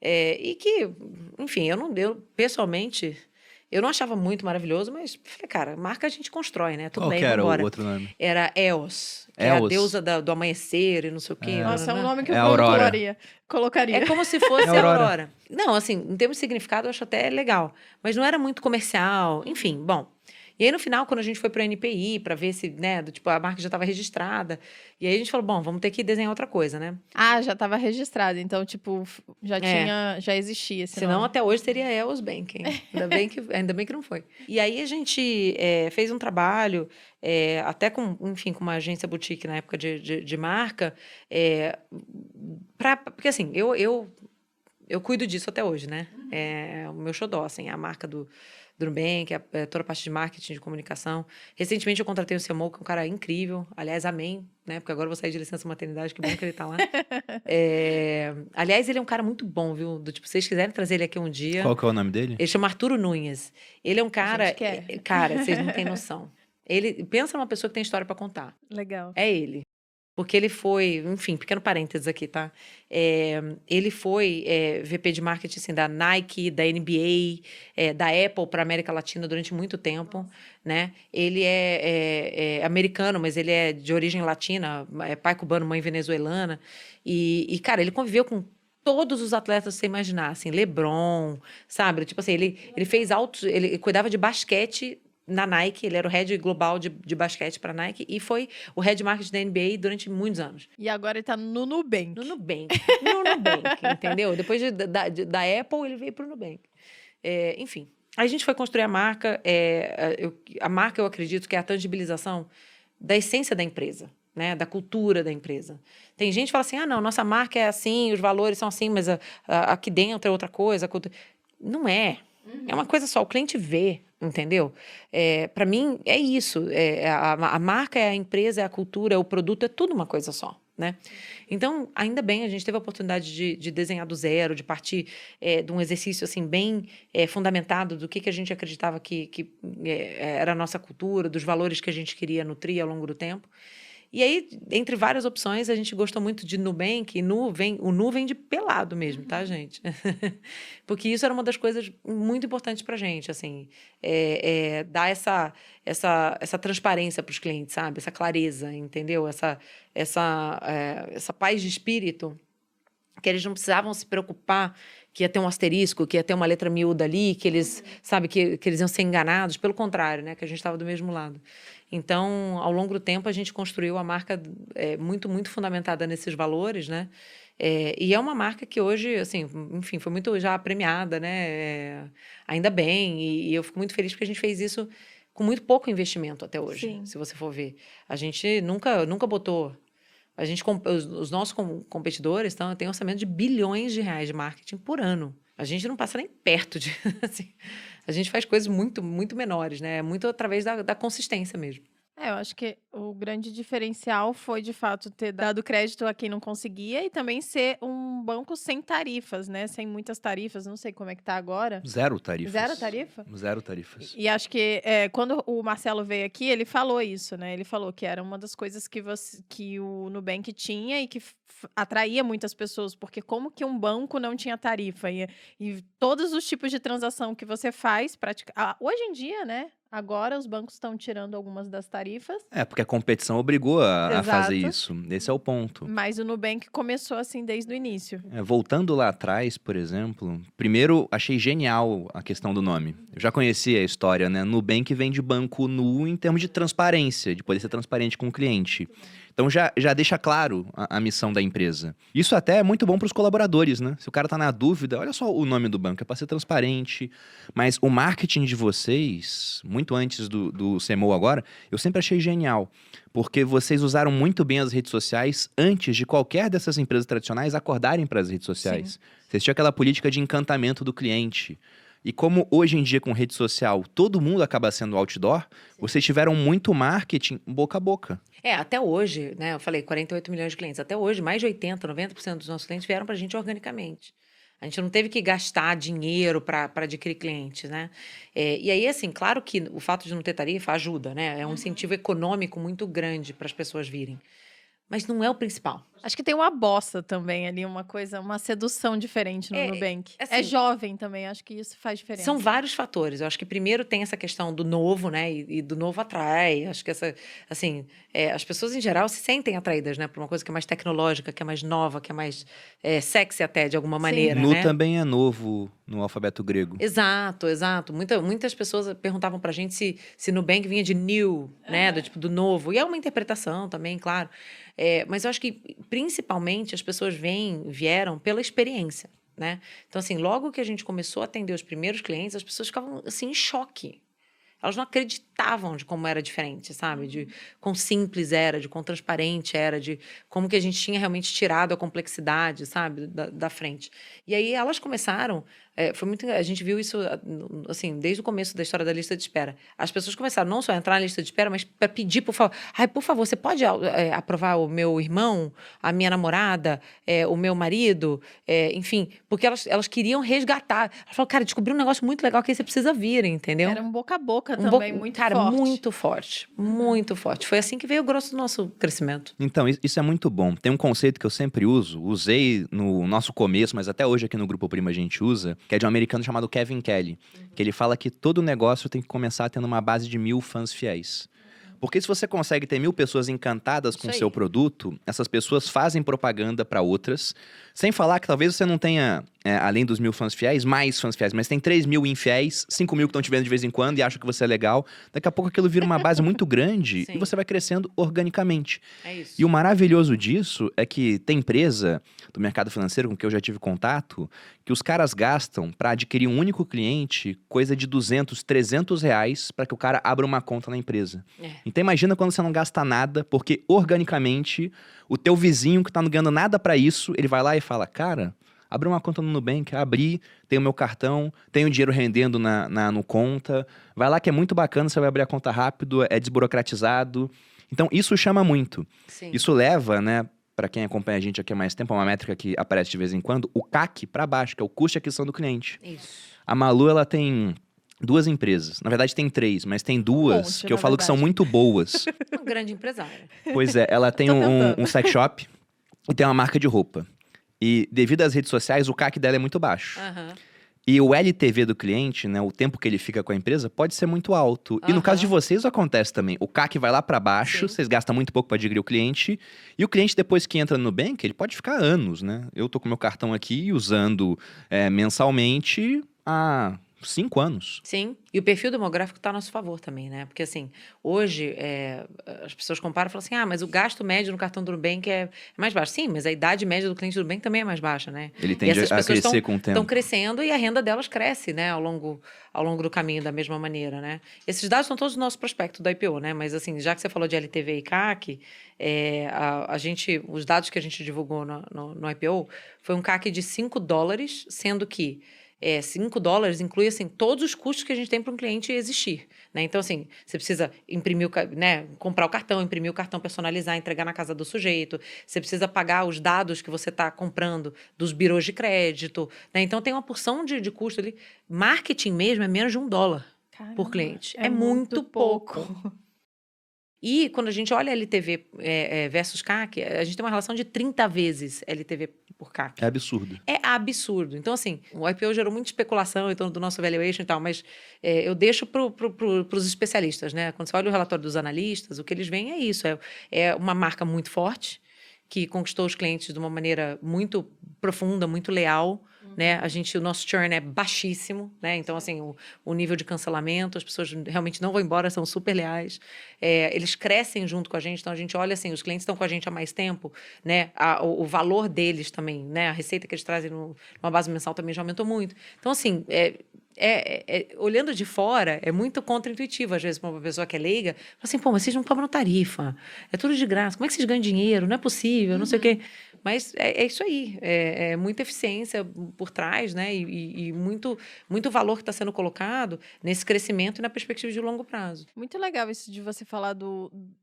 E que, enfim, eu pessoalmente, eu não achava muito maravilhoso, mas falei, cara, marca a gente constrói, né? Tudo Qual bem, que era vambora. o outro nome? Era Eos, que é a Eos. deusa do amanhecer e não sei o quê. Nossa, é um nome que É o a Bruno Aurora. colocaria. É como se fosse É a Aurora. Aurora. Não, assim, em termos de significado, eu acho até legal. Mas não era muito comercial. Enfim, bom. E aí, no final, quando a gente foi para o NPI, para ver se, né, a marca já estava registrada. E aí a gente falou, bom, vamos ter que desenhar outra coisa, né? Ah, já estava registrado, então, tipo, já existia esse Senão, nome. até hoje seria Eos Bank, hein? Ainda bem que não foi. E aí a gente fez um trabalho, até com uma agência boutique na época de marca, porque assim, eu cuido disso até hoje, né? É o meu xodó, assim, a marca do Nubank, toda a parte de marketing, de comunicação. Recentemente eu contratei o CMO, que é um cara incrível. Aliás, amém, né? Porque agora eu vou sair de licença maternidade, que bom que ele tá lá. Aliás, ele é um cara muito bom, viu? Se vocês quiserem trazer ele aqui um dia... Qual que é o nome dele? Ele chama Arturo Nunes. Ele é um cara... gente quer. Cara, vocês não têm noção. Pensa numa pessoa que tem história para contar. Legal. É ele. Porque ele foi, enfim, pequeno parênteses aqui, tá? Ele foi VP de marketing assim, da Nike, da NBA, da Apple para a América Latina durante muito tempo, né? Ele é americano, mas ele é de origem latina, pai cubano, mãe venezuelana. E, cara, ele conviveu com todos os atletas que você imaginar, assim, LeBron, sabe? Tipo assim, ele fez ele cuidava de basquete na Nike, ele era o head global de basquete para Nike e foi o head marketing da NBA durante muitos anos. E agora ele tá no Nubank. No Nubank, entendeu? Depois da Apple, ele veio para o Nubank. Enfim, aí a gente foi construir a marca. A marca, eu acredito, que é a tangibilização da essência da empresa, né? Da cultura da empresa. Tem gente que fala assim, não, nossa marca é assim, os valores são assim, mas aqui dentro é outra coisa. Não é. É uma coisa só, o cliente vê, entendeu? Para mim, é isso. A marca é a empresa, é a cultura, é o produto, é tudo uma coisa só, né? Então, ainda bem, a gente teve a oportunidade de desenhar do zero, de partir de um exercício assim, bem fundamentado do que a gente acreditava que era a nossa cultura, dos valores que a gente queria nutrir ao longo do tempo. E aí, entre várias opções, a gente gostou muito de Nubank. O Nu vem de pelado mesmo, tá, gente? Porque isso era uma das coisas muito importantes para a gente, assim. Dar essa transparência para os clientes, sabe? Essa clareza, entendeu? Essa paz de espírito, que eles não precisavam se preocupar que ia ter um asterisco, que ia ter uma letra miúda ali, que eles, sabe, que eles iam ser enganados. Pelo contrário, né? Que a gente estava do mesmo lado. Então, ao longo do tempo, a gente construiu a marca muito, muito fundamentada nesses valores, né? E é uma marca que hoje, assim, enfim, foi muito já premiada, né? Ainda bem, e eu fico muito feliz porque a gente fez isso com muito pouco investimento até hoje, Sim. se você for ver. A gente nunca botou... Os nossos competidores têm orçamento de bilhões de reais de marketing por ano. A gente não passa nem perto de... Assim, a gente faz coisas muito, muito menores, né? Muito através da consistência mesmo. Eu acho que o grande diferencial foi, de fato, ter dado crédito a quem não conseguia e também ser um banco sem tarifas, né? Sem muitas tarifas, não sei como é que tá agora. Zero Zero tarifas. tarifa? Zero tarifas. E acho que quando o Marcelo veio aqui, ele falou isso, né? Ele falou que era uma das coisas que o Nubank tinha e que atraía muitas pessoas, porque como que um banco não tinha tarifa? E todos os tipos de transação que você faz, hoje em dia, né? Agora os bancos estão tirando algumas das tarifas. Porque a competição obrigou a fazer Exato. isso. Esse é o ponto. Mas o Nubank começou assim desde o início. Voltando lá atrás, por exemplo, primeiro achei genial a questão do nome. Eu já conhecia a história, né? Nubank vem de banco nu em termos de transparência, de poder ser transparente com o cliente. Então já deixa claro a missão da empresa. Isso até é muito bom para os colaboradores, né? Se o cara tá na dúvida, olha só o nome do banco, é para ser transparente. Mas o marketing de vocês, muito antes do CMO agora, eu sempre achei genial. Porque vocês usaram muito bem as redes sociais antes de qualquer dessas empresas tradicionais acordarem para as redes sociais. Sim. Vocês tinham aquela política de encantamento do cliente. E como hoje em dia com rede social todo mundo acaba sendo outdoor, vocês tiveram muito marketing boca a boca. Até hoje, né? Eu falei 48 milhões de clientes. Até hoje, mais de 80, 90% dos nossos clientes vieram para a gente organicamente. A gente não teve que gastar dinheiro para adquirir clientes, né? E aí, assim, claro que o fato de não ter tarifa ajuda, né? É um incentivo econômico muito grande para as pessoas virem. Mas não é o principal. Acho que tem uma bossa também ali, uma sedução diferente no Nubank. assim, é jovem também, acho que isso faz diferença. São vários fatores. Eu acho que primeiro tem essa questão do novo, né? E do novo atrai. Acho que as pessoas em geral se sentem atraídas, né? Por uma coisa que é mais tecnológica, que é mais nova, que é mais sexy até, de alguma maneira, Nu né? também é novo no alfabeto grego. Exato. Muitas pessoas perguntavam pra gente se Nubank vinha de new, né? Do novo. E é uma interpretação também, claro. Mas eu acho que, principalmente, as pessoas vieram pela experiência, né? Então, assim, logo que a gente começou a atender os primeiros clientes, as pessoas ficavam, assim, em choque. Elas não acreditavam de como era diferente, sabe? De quão simples era, de quão transparente era, de como que a gente tinha realmente tirado a complexidade, sabe? Da frente. E aí elas começaram... a gente viu isso, assim, desde o começo da história da lista de espera. As pessoas começaram não só a entrar na lista de espera, mas para pedir, por favor, por favor, você pode aprovar o meu irmão, a minha namorada, o meu marido, enfim, porque elas queriam resgatar. Elas falaram, cara, descobri um negócio muito legal que aí você precisa vir, entendeu? Era um boca a boca também, muito cara, forte. muito forte, muito forte. Foi assim que veio o grosso do nosso crescimento. Então, isso é muito bom. Tem um conceito que eu sempre usei no nosso começo, mas até hoje aqui no Grupo Prima a gente usa, que é de um americano chamado Kevin Kelly, que ele fala que todo negócio tem que começar tendo uma base de 1000 fãs fiéis. Porque se você consegue ter 1000 pessoas encantadas com o seu produto, essas pessoas fazem propaganda para outras, sem falar que talvez você não tenha, além dos 1000 fãs fiéis, mais fãs fiéis, mas tem 3000 infiéis, 5000 que estão te vendo de vez em quando e acham que você é legal. Daqui a pouco aquilo vira uma base muito grande e você vai crescendo organicamente. É isso. E o maravilhoso disso é que tem empresa do mercado financeiro com que eu já tive contato, que os caras gastam para adquirir um único cliente coisa de 200, 300 reais para que o cara abra uma conta na empresa. Então imagina quando você não gasta nada, porque organicamente o teu vizinho que tá não ganhando nada para isso, ele vai lá e fala, cara, abre uma conta no Nubank, abri, tem o meu cartão, tem o dinheiro rendendo no conta, vai lá que é muito bacana, você vai abrir a conta rápido, é desburocratizado. Então isso chama muito. Sim. Isso leva, né, para quem acompanha a gente aqui há mais tempo, é uma métrica que aparece de vez em quando, o CAC para baixo, que é o custo de aquisição do cliente. Isso. A Malu, ela tem 2 empresas. Na verdade, tem 3, mas tem 2 que eu falo que são muito boas. Uma grande empresária. Pois é, ela tem um sex shop e tem uma marca de roupa. E devido às redes sociais, o CAC dela é muito baixo. E o LTV do cliente, né, o tempo que ele fica com a empresa, pode ser muito alto. E no caso de vocês, isso acontece também. O CAC vai lá para baixo, vocês gastam muito pouco para adquirir o cliente. E o cliente, depois que entra no Nubank, ele pode ficar anos, né? Eu tô com meu cartão aqui usando mensalmente há 5 anos. Sim, e o perfil demográfico está a nosso favor também, né? Porque, assim, hoje as pessoas comparam e falam assim, mas o gasto médio no cartão do Nubank é mais baixo. Sim, mas a idade média do cliente do Nubank também é mais baixa, né? Ele tende a crescer com o tempo. Estão crescendo e a renda delas cresce, né? Ao longo do caminho, da mesma maneira, né? Esses dados são todos do nosso prospecto do IPO, né? Mas, assim, já que você falou de LTV e CAC, os dados que a gente divulgou no IPO foi um CAC de $5, sendo que $5 inclui, assim, todos os custos que a gente tem para um cliente existir, né? Então, assim, você precisa imprimir, né, comprar o cartão, imprimir o cartão, personalizar, entregar na casa do sujeito. Você precisa pagar os dados que você está comprando dos birôs de crédito, né? Então, tem uma porção de custo ali. Marketing mesmo é menos de $1 Caramba, por cliente. É muito pouco. E quando a gente olha LTV versus CAC, a gente tem uma relação de 30 vezes LTV por CAC. É absurdo. É absurdo. Então, assim, o IPO gerou muita especulação em torno do nosso valuation e tal, mas eu deixo para os especialistas, né? Quando você olha o relatório dos analistas, o que eles veem é isso. É uma marca muito forte, que conquistou os clientes de uma maneira muito profunda, muito leal, né? O nosso churn é baixíssimo, né? Então, assim, o nível de cancelamento, as pessoas realmente não vão embora, são super leais. Eles crescem junto com a gente, então a gente olha assim, os clientes estão com a gente há mais tempo, né? O valor deles também, né? A receita que eles trazem numa base mensal também já aumentou muito. Então, assim, olhando de fora, é muito contraintuitivo, às vezes, para uma pessoa que é leiga, fala assim, pô, mas vocês não cobram tarifa, é tudo de graça, como é que vocês ganham dinheiro? Não é possível, não sei o quê. Mas é isso aí, é muita eficiência por trás, né? E muito, muito valor que está sendo colocado nesse crescimento e na perspectiva de longo prazo. Muito legal isso de você falar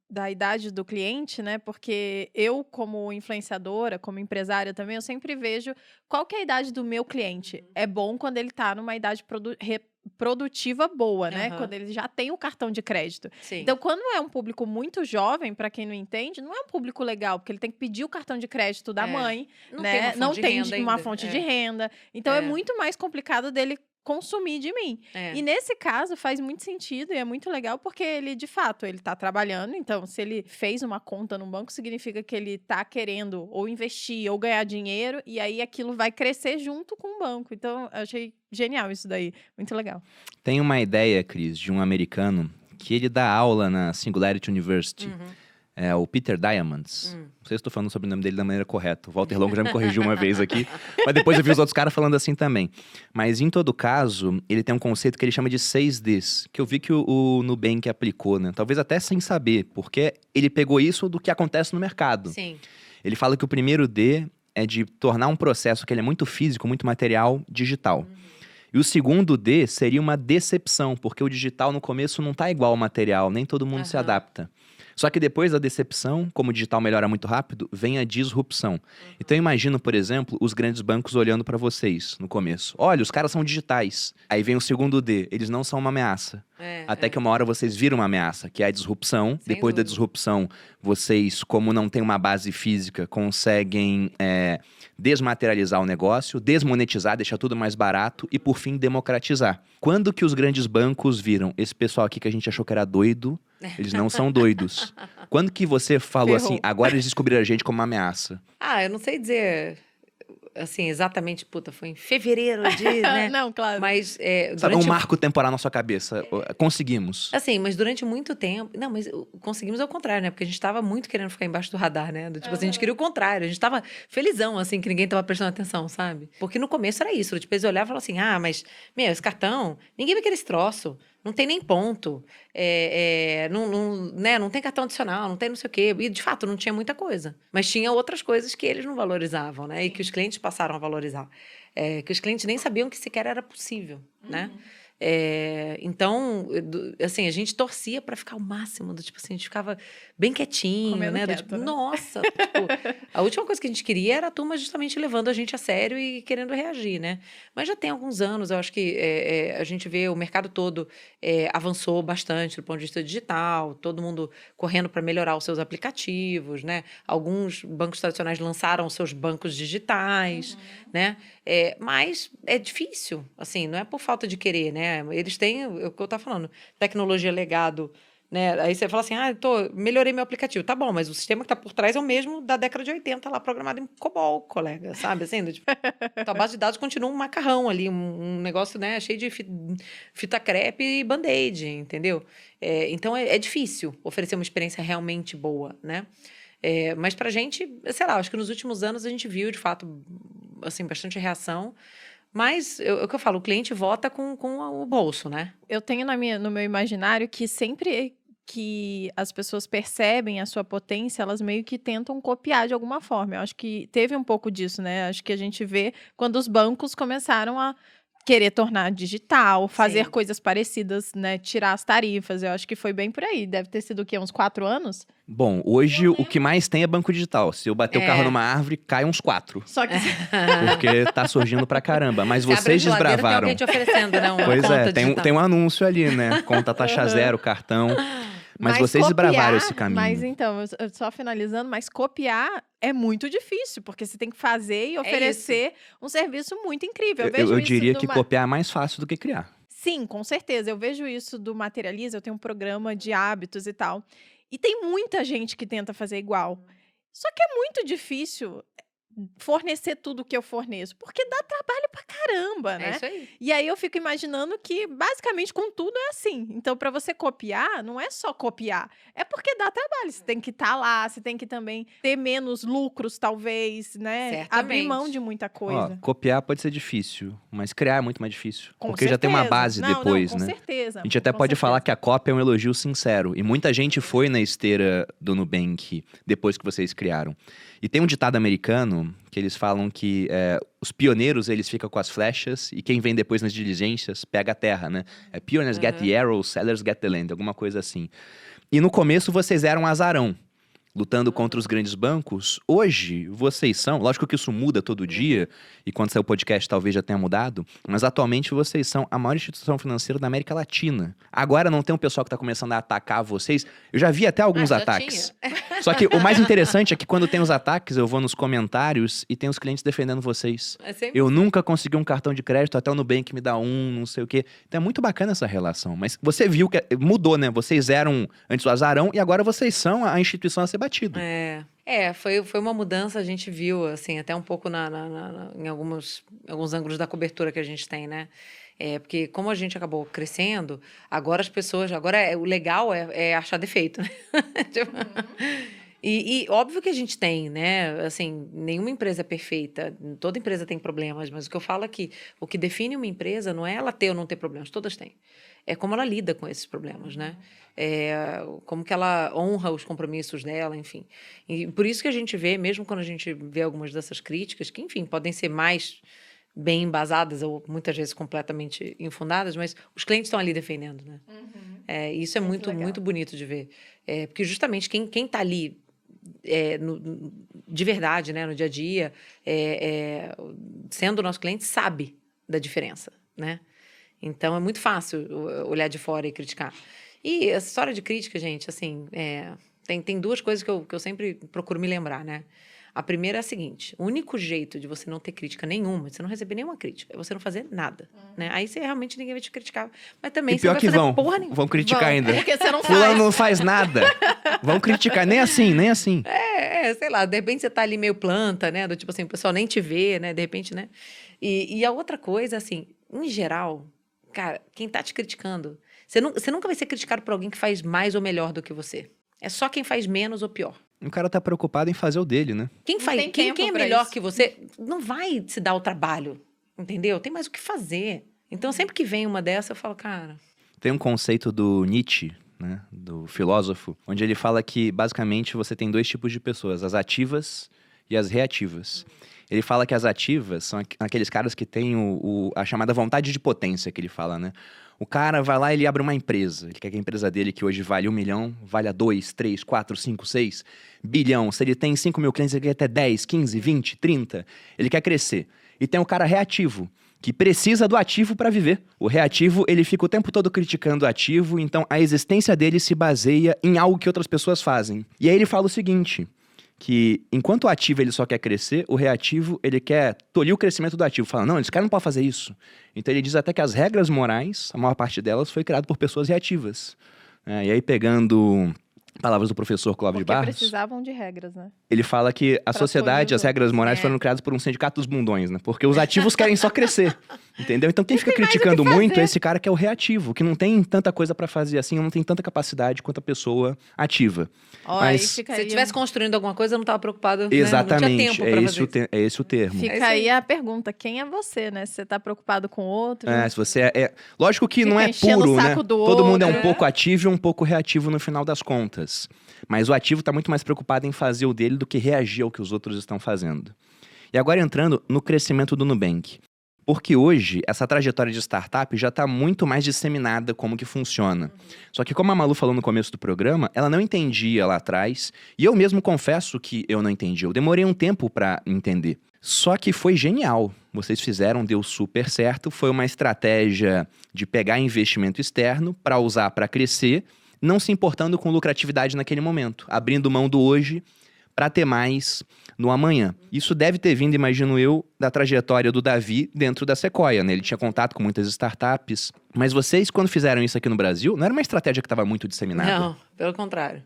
da idade do cliente, né? Porque eu, como influenciadora, como empresária também, eu sempre vejo qual que é a idade do meu cliente. É bom quando ele está numa idade produtiva boa, né? Quando ele já tem o cartão de crédito. Sim. Então, quando é um público muito jovem, para quem não entende, não é um público legal, porque ele tem que pedir o cartão de crédito da mãe, né? Não tem uma fonte de renda. Então, é muito mais complicado dele consumir de mim. E nesse caso faz muito sentido e é muito legal porque ele, de fato, ele tá trabalhando. Então, se ele fez uma conta num banco, significa que ele tá querendo ou investir ou ganhar dinheiro e aí aquilo vai crescer junto com o banco. Então, eu achei genial isso daí. Muito legal. Tem uma ideia, Cris, de um americano que ele dá aula na Singularity University. É o Peter Diamandis. Não sei se estou falando sobre o nome dele da maneira correta. O Walter Longo já me corrigiu uma vez aqui. Mas depois eu vi os outros caras falando assim também. Mas em todo caso, ele tem um conceito que ele chama de 6Ds. Que eu vi que o Nubank aplicou, né? Talvez até sem saber. Porque ele pegou isso do que acontece no mercado. Sim. Ele fala que o primeiro D é de tornar um processo que ele é muito físico, muito material, digital. E o segundo D seria uma decepção. Porque o digital no começo não tá igual ao material. Nem todo mundo se adapta. Só que depois da decepção, como o digital melhora muito rápido, vem a disrupção. Então eu imagino, por exemplo, os grandes bancos olhando para vocês no começo. Olha, os caras são digitais. Aí vem o segundo D, eles não são uma ameaça. Até que uma hora vocês viram uma ameaça, que é a disrupção. Sem Depois da dúvida. disrupção, vocês, como não tem uma base física, conseguem desmaterializar o negócio, desmonetizar, deixar tudo mais barato e, por fim, democratizar. Quando que os grandes bancos viram esse pessoal aqui que a gente achou que era doido, eles não são doidos? Quando que você falou Ferrou. assim, agora eles descobriram a gente como uma ameaça? Eu não sei dizer, assim, exatamente, foi em fevereiro de, né? Não, claro. Mas Sabe, um marco temporal na sua cabeça. Conseguimos. Assim, mas durante muito tempo... Não, mas conseguimos ao contrário, né? Porque a gente tava muito querendo ficar embaixo do radar, né? Tipo assim, a gente queria o contrário. A gente tava felizão, assim, que ninguém tava prestando atenção, sabe? Porque no começo era isso. Tipo, eles olhavam e falavam assim, mas, esse cartão, ninguém vai querer esse troço. Não tem nem ponto. Não tem cartão adicional, não tem não sei o quê. E, de fato, não tinha muita coisa. Mas tinha outras coisas que eles não valorizavam, né? E que os clientes passaram a valorizar. Que os clientes nem sabiam que sequer era possível, né? Então, assim, a gente torcia para ficar o máximo, tipo assim, a gente ficava bem quietinho, Comendo né? quieto, né? Nossa, a última coisa que a gente queria era a turma justamente levando a gente a sério e querendo reagir, né? Mas já tem alguns anos, eu acho que a gente vê o mercado todo avançou bastante do ponto de vista digital, todo mundo correndo para melhorar os seus aplicativos, né? Alguns bancos tradicionais lançaram os seus bancos digitais, né? Mas é difícil, assim, não é por falta de querer, né? Eles têm, o que eu estava falando, tecnologia, legado, né? Aí você fala assim, melhorei meu aplicativo. Tá bom, mas o sistema que está por trás é o mesmo da década de 80, lá programado em COBOL, colega, sabe? Assim, tipo, a base de dados continua um macarrão ali, um negócio, né, cheio de fita crepe e band-aid, entendeu? Então, é difícil oferecer uma experiência realmente boa, né? Mas pra gente, sei lá, acho que nos últimos anos a gente viu, de fato, assim, bastante reação. Mas, o que eu falo, o cliente vota com o bolso, né? Eu tenho no meu imaginário que sempre que as pessoas percebem a sua potência, elas meio que tentam copiar de alguma forma. Eu acho que teve um pouco disso, né? Acho que a gente vê quando os bancos começaram a querer tornar digital, fazer Sim. coisas parecidas, né? Tirar as tarifas. Eu acho que foi bem por aí. Deve ter sido o quê? Uns 4 anos? Bom, hoje o que mais tem é banco digital. Se eu bater o carro É. numa árvore, cai uns 4. Só que Porque tá surgindo pra caramba. Mas Você abre a vocês geladeira, tem desbravaram. alguém te oferecendo, né? Uma Pois conta é, digital. tem um anúncio ali, né? Conta taxa zero, cartão. Mas vocês desbravaram esse caminho. Mas então, eu só finalizando, mas copiar é muito difícil, porque você tem que fazer e oferecer um serviço muito incrível. Eu diria que copiar é mais fácil do que criar. Sim, com certeza. Eu vejo isso do Materializa, eu tenho um programa de hábitos e tal. E tem muita gente que tenta fazer igual. Só que é muito difícil fornecer tudo que eu forneço, porque dá trabalho pra caramba, né? É isso aí. E aí eu fico imaginando que basicamente com tudo é assim. Então, para você copiar, não é só copiar, é porque dá trabalho. Você tem que estar lá, você tem que também ter menos lucros, talvez, né? Certamente. Abrir mão de muita coisa. Ó, copiar pode ser difícil, mas criar é muito mais difícil. Com porque já tem uma certeza. base Não, depois, com né? certeza. A gente até com pode falar certeza. que a cópia é um elogio sincero. E muita gente foi na esteira do Nubank depois que vocês criaram. E tem um ditado americano que eles falam que os pioneiros, eles ficam com as flechas e quem vem depois nas diligências pega a terra, né? Pioneers get the arrows, sellers get the land, alguma coisa assim. E no começo vocês eram azarão, lutando contra os grandes bancos. Hoje, vocês são... Lógico que isso muda todo dia, e quando sair o podcast talvez já tenha mudado, mas atualmente vocês são a maior instituição financeira da América Latina. Agora não tem um pessoal que está começando a atacar vocês. Eu já vi até alguns já ataques. Só que o mais interessante é que quando tem os ataques, eu vou nos comentários e tem os clientes defendendo vocês. É sempre Eu nunca consegui um cartão de crédito, até o Nubank me dá não sei o quê. Então é muito bacana essa relação. Mas você viu que mudou, né? Vocês eram antes o azarão e agora vocês são a instituição a ser batida. Foi uma mudança, a gente viu, assim, até um pouco em alguns ângulos da cobertura que a gente tem, né? Porque como a gente acabou crescendo, agora as pessoas... o legal é achar defeito, né? Tipo, e óbvio que a gente tem, né? Assim, nenhuma empresa é perfeita, toda empresa tem problemas, mas o que eu falo é que o que define uma empresa não é ela ter ou não ter problemas, todas têm. É como ela lida com esses problemas, né? Como que ela honra os compromissos dela, enfim. E por isso que a gente vê, mesmo quando a gente vê algumas dessas críticas, que, enfim, podem ser mais bem embasadas ou muitas vezes completamente infundadas, mas os clientes estão ali defendendo, né? Isso é muito, muito bonito de ver. Porque justamente quem está ali de verdade, né, no dia a dia, sendo nosso cliente, sabe da diferença, né? Então, é muito fácil olhar de fora e criticar. E essa história de crítica, gente, assim, tem duas coisas que eu sempre procuro me lembrar, né? A primeira é a seguinte: o único jeito de você não ter crítica nenhuma, de você não receber nenhuma crítica, é você não fazer nada, né? Aí você realmente ninguém vai te criticar. Mas também E pior você que vai fazer porra nenhuma. vão criticar ainda. Porque você não Fulano faz. não faz nada. Vão criticar, nem assim, nem assim. Sei lá, de repente você tá ali meio planta, né? Do tipo assim, o pessoal nem te vê, né? De repente, né? E a outra coisa, assim, em geral, cara, quem tá te criticando, você nunca vai ser criticado por alguém que faz mais ou melhor do que você. É só quem faz menos ou pior. O cara tá preocupado em fazer o dele, né? Quem é pra melhor isso. que você não vai se dar o trabalho, entendeu? Tem mais o que fazer. Então, sempre que vem uma dessa, eu falo, cara... Tem um conceito do Nietzsche, né, do filósofo, onde ele fala que, basicamente, você tem 2 tipos de pessoas, as ativas e as reativas. Ele fala que as ativas são aqueles caras que têm a chamada vontade de potência, que ele fala, né? O cara vai lá e ele abre uma empresa. Ele quer que a empresa dele, que hoje vale 1 milhão, valha 2, 3, 4, 5, 6 bilhão. Se ele tem 5 mil clientes, ele quer ter 10, 15, 20, 30. Ele quer crescer. E tem o cara reativo, que precisa do ativo para viver. O reativo, ele fica o tempo todo criticando o ativo, então a existência dele se baseia em algo que outras pessoas fazem. E aí ele fala o seguinte, que enquanto o ativo ele só quer crescer, o reativo ele quer tolir o crescimento do ativo. Fala, não, esse cara não pode fazer isso. Então ele diz até que as regras morais, a maior parte delas foi criada por pessoas reativas. E aí pegando palavras do professor Clóvis de Porque Barros, precisavam de regras, né? ele fala que a Pra sociedade, tolir os as regras outros. morais foram criadas por um sindicato dos bundões, né? Porque os ativos querem só crescer, entendeu? Então quem fica tem mais o que criticando muito fazer. é esse cara que é o reativo, que não tem tanta coisa pra fazer assim, não tem tanta capacidade quanto a pessoa ativa. Ó, Mas- aí Se fica você aí, estivesse construindo alguma coisa, eu não estava preocupado, né? Não Exatamente, tinha tempo pra fazer isso. é esse o termo. fica É isso aí aí. a pergunta, quem é você, né? Se você tá preocupado com o outro... Se você lógico que Fica não é enchendo puro, o né? saco do Todo mundo é outro. um pouco ativo e um pouco reativo no final das contas. Mas o ativo tá muito mais preocupado em fazer o dele do que reagir ao que os outros estão fazendo. E agora entrando no crescimento do Nubank. Porque hoje, essa trajetória de startup já está muito mais disseminada como que funciona. Só que como a Malu falou no começo do programa, ela não entendia lá atrás. E eu mesmo confesso que eu não entendi. Eu demorei um tempo para entender. Só que foi genial. Vocês fizeram, deu super certo. Foi uma estratégia de pegar investimento externo para usar para crescer, não se importando com lucratividade naquele momento. Abrindo mão do hoje para ter mais no amanhã. Isso deve ter vindo, imagino eu, da trajetória do Davi dentro da Sequoia, né? Ele tinha contato com muitas startups. Mas vocês, quando fizeram isso aqui no Brasil, não era uma estratégia que estava muito disseminada? Não, pelo contrário.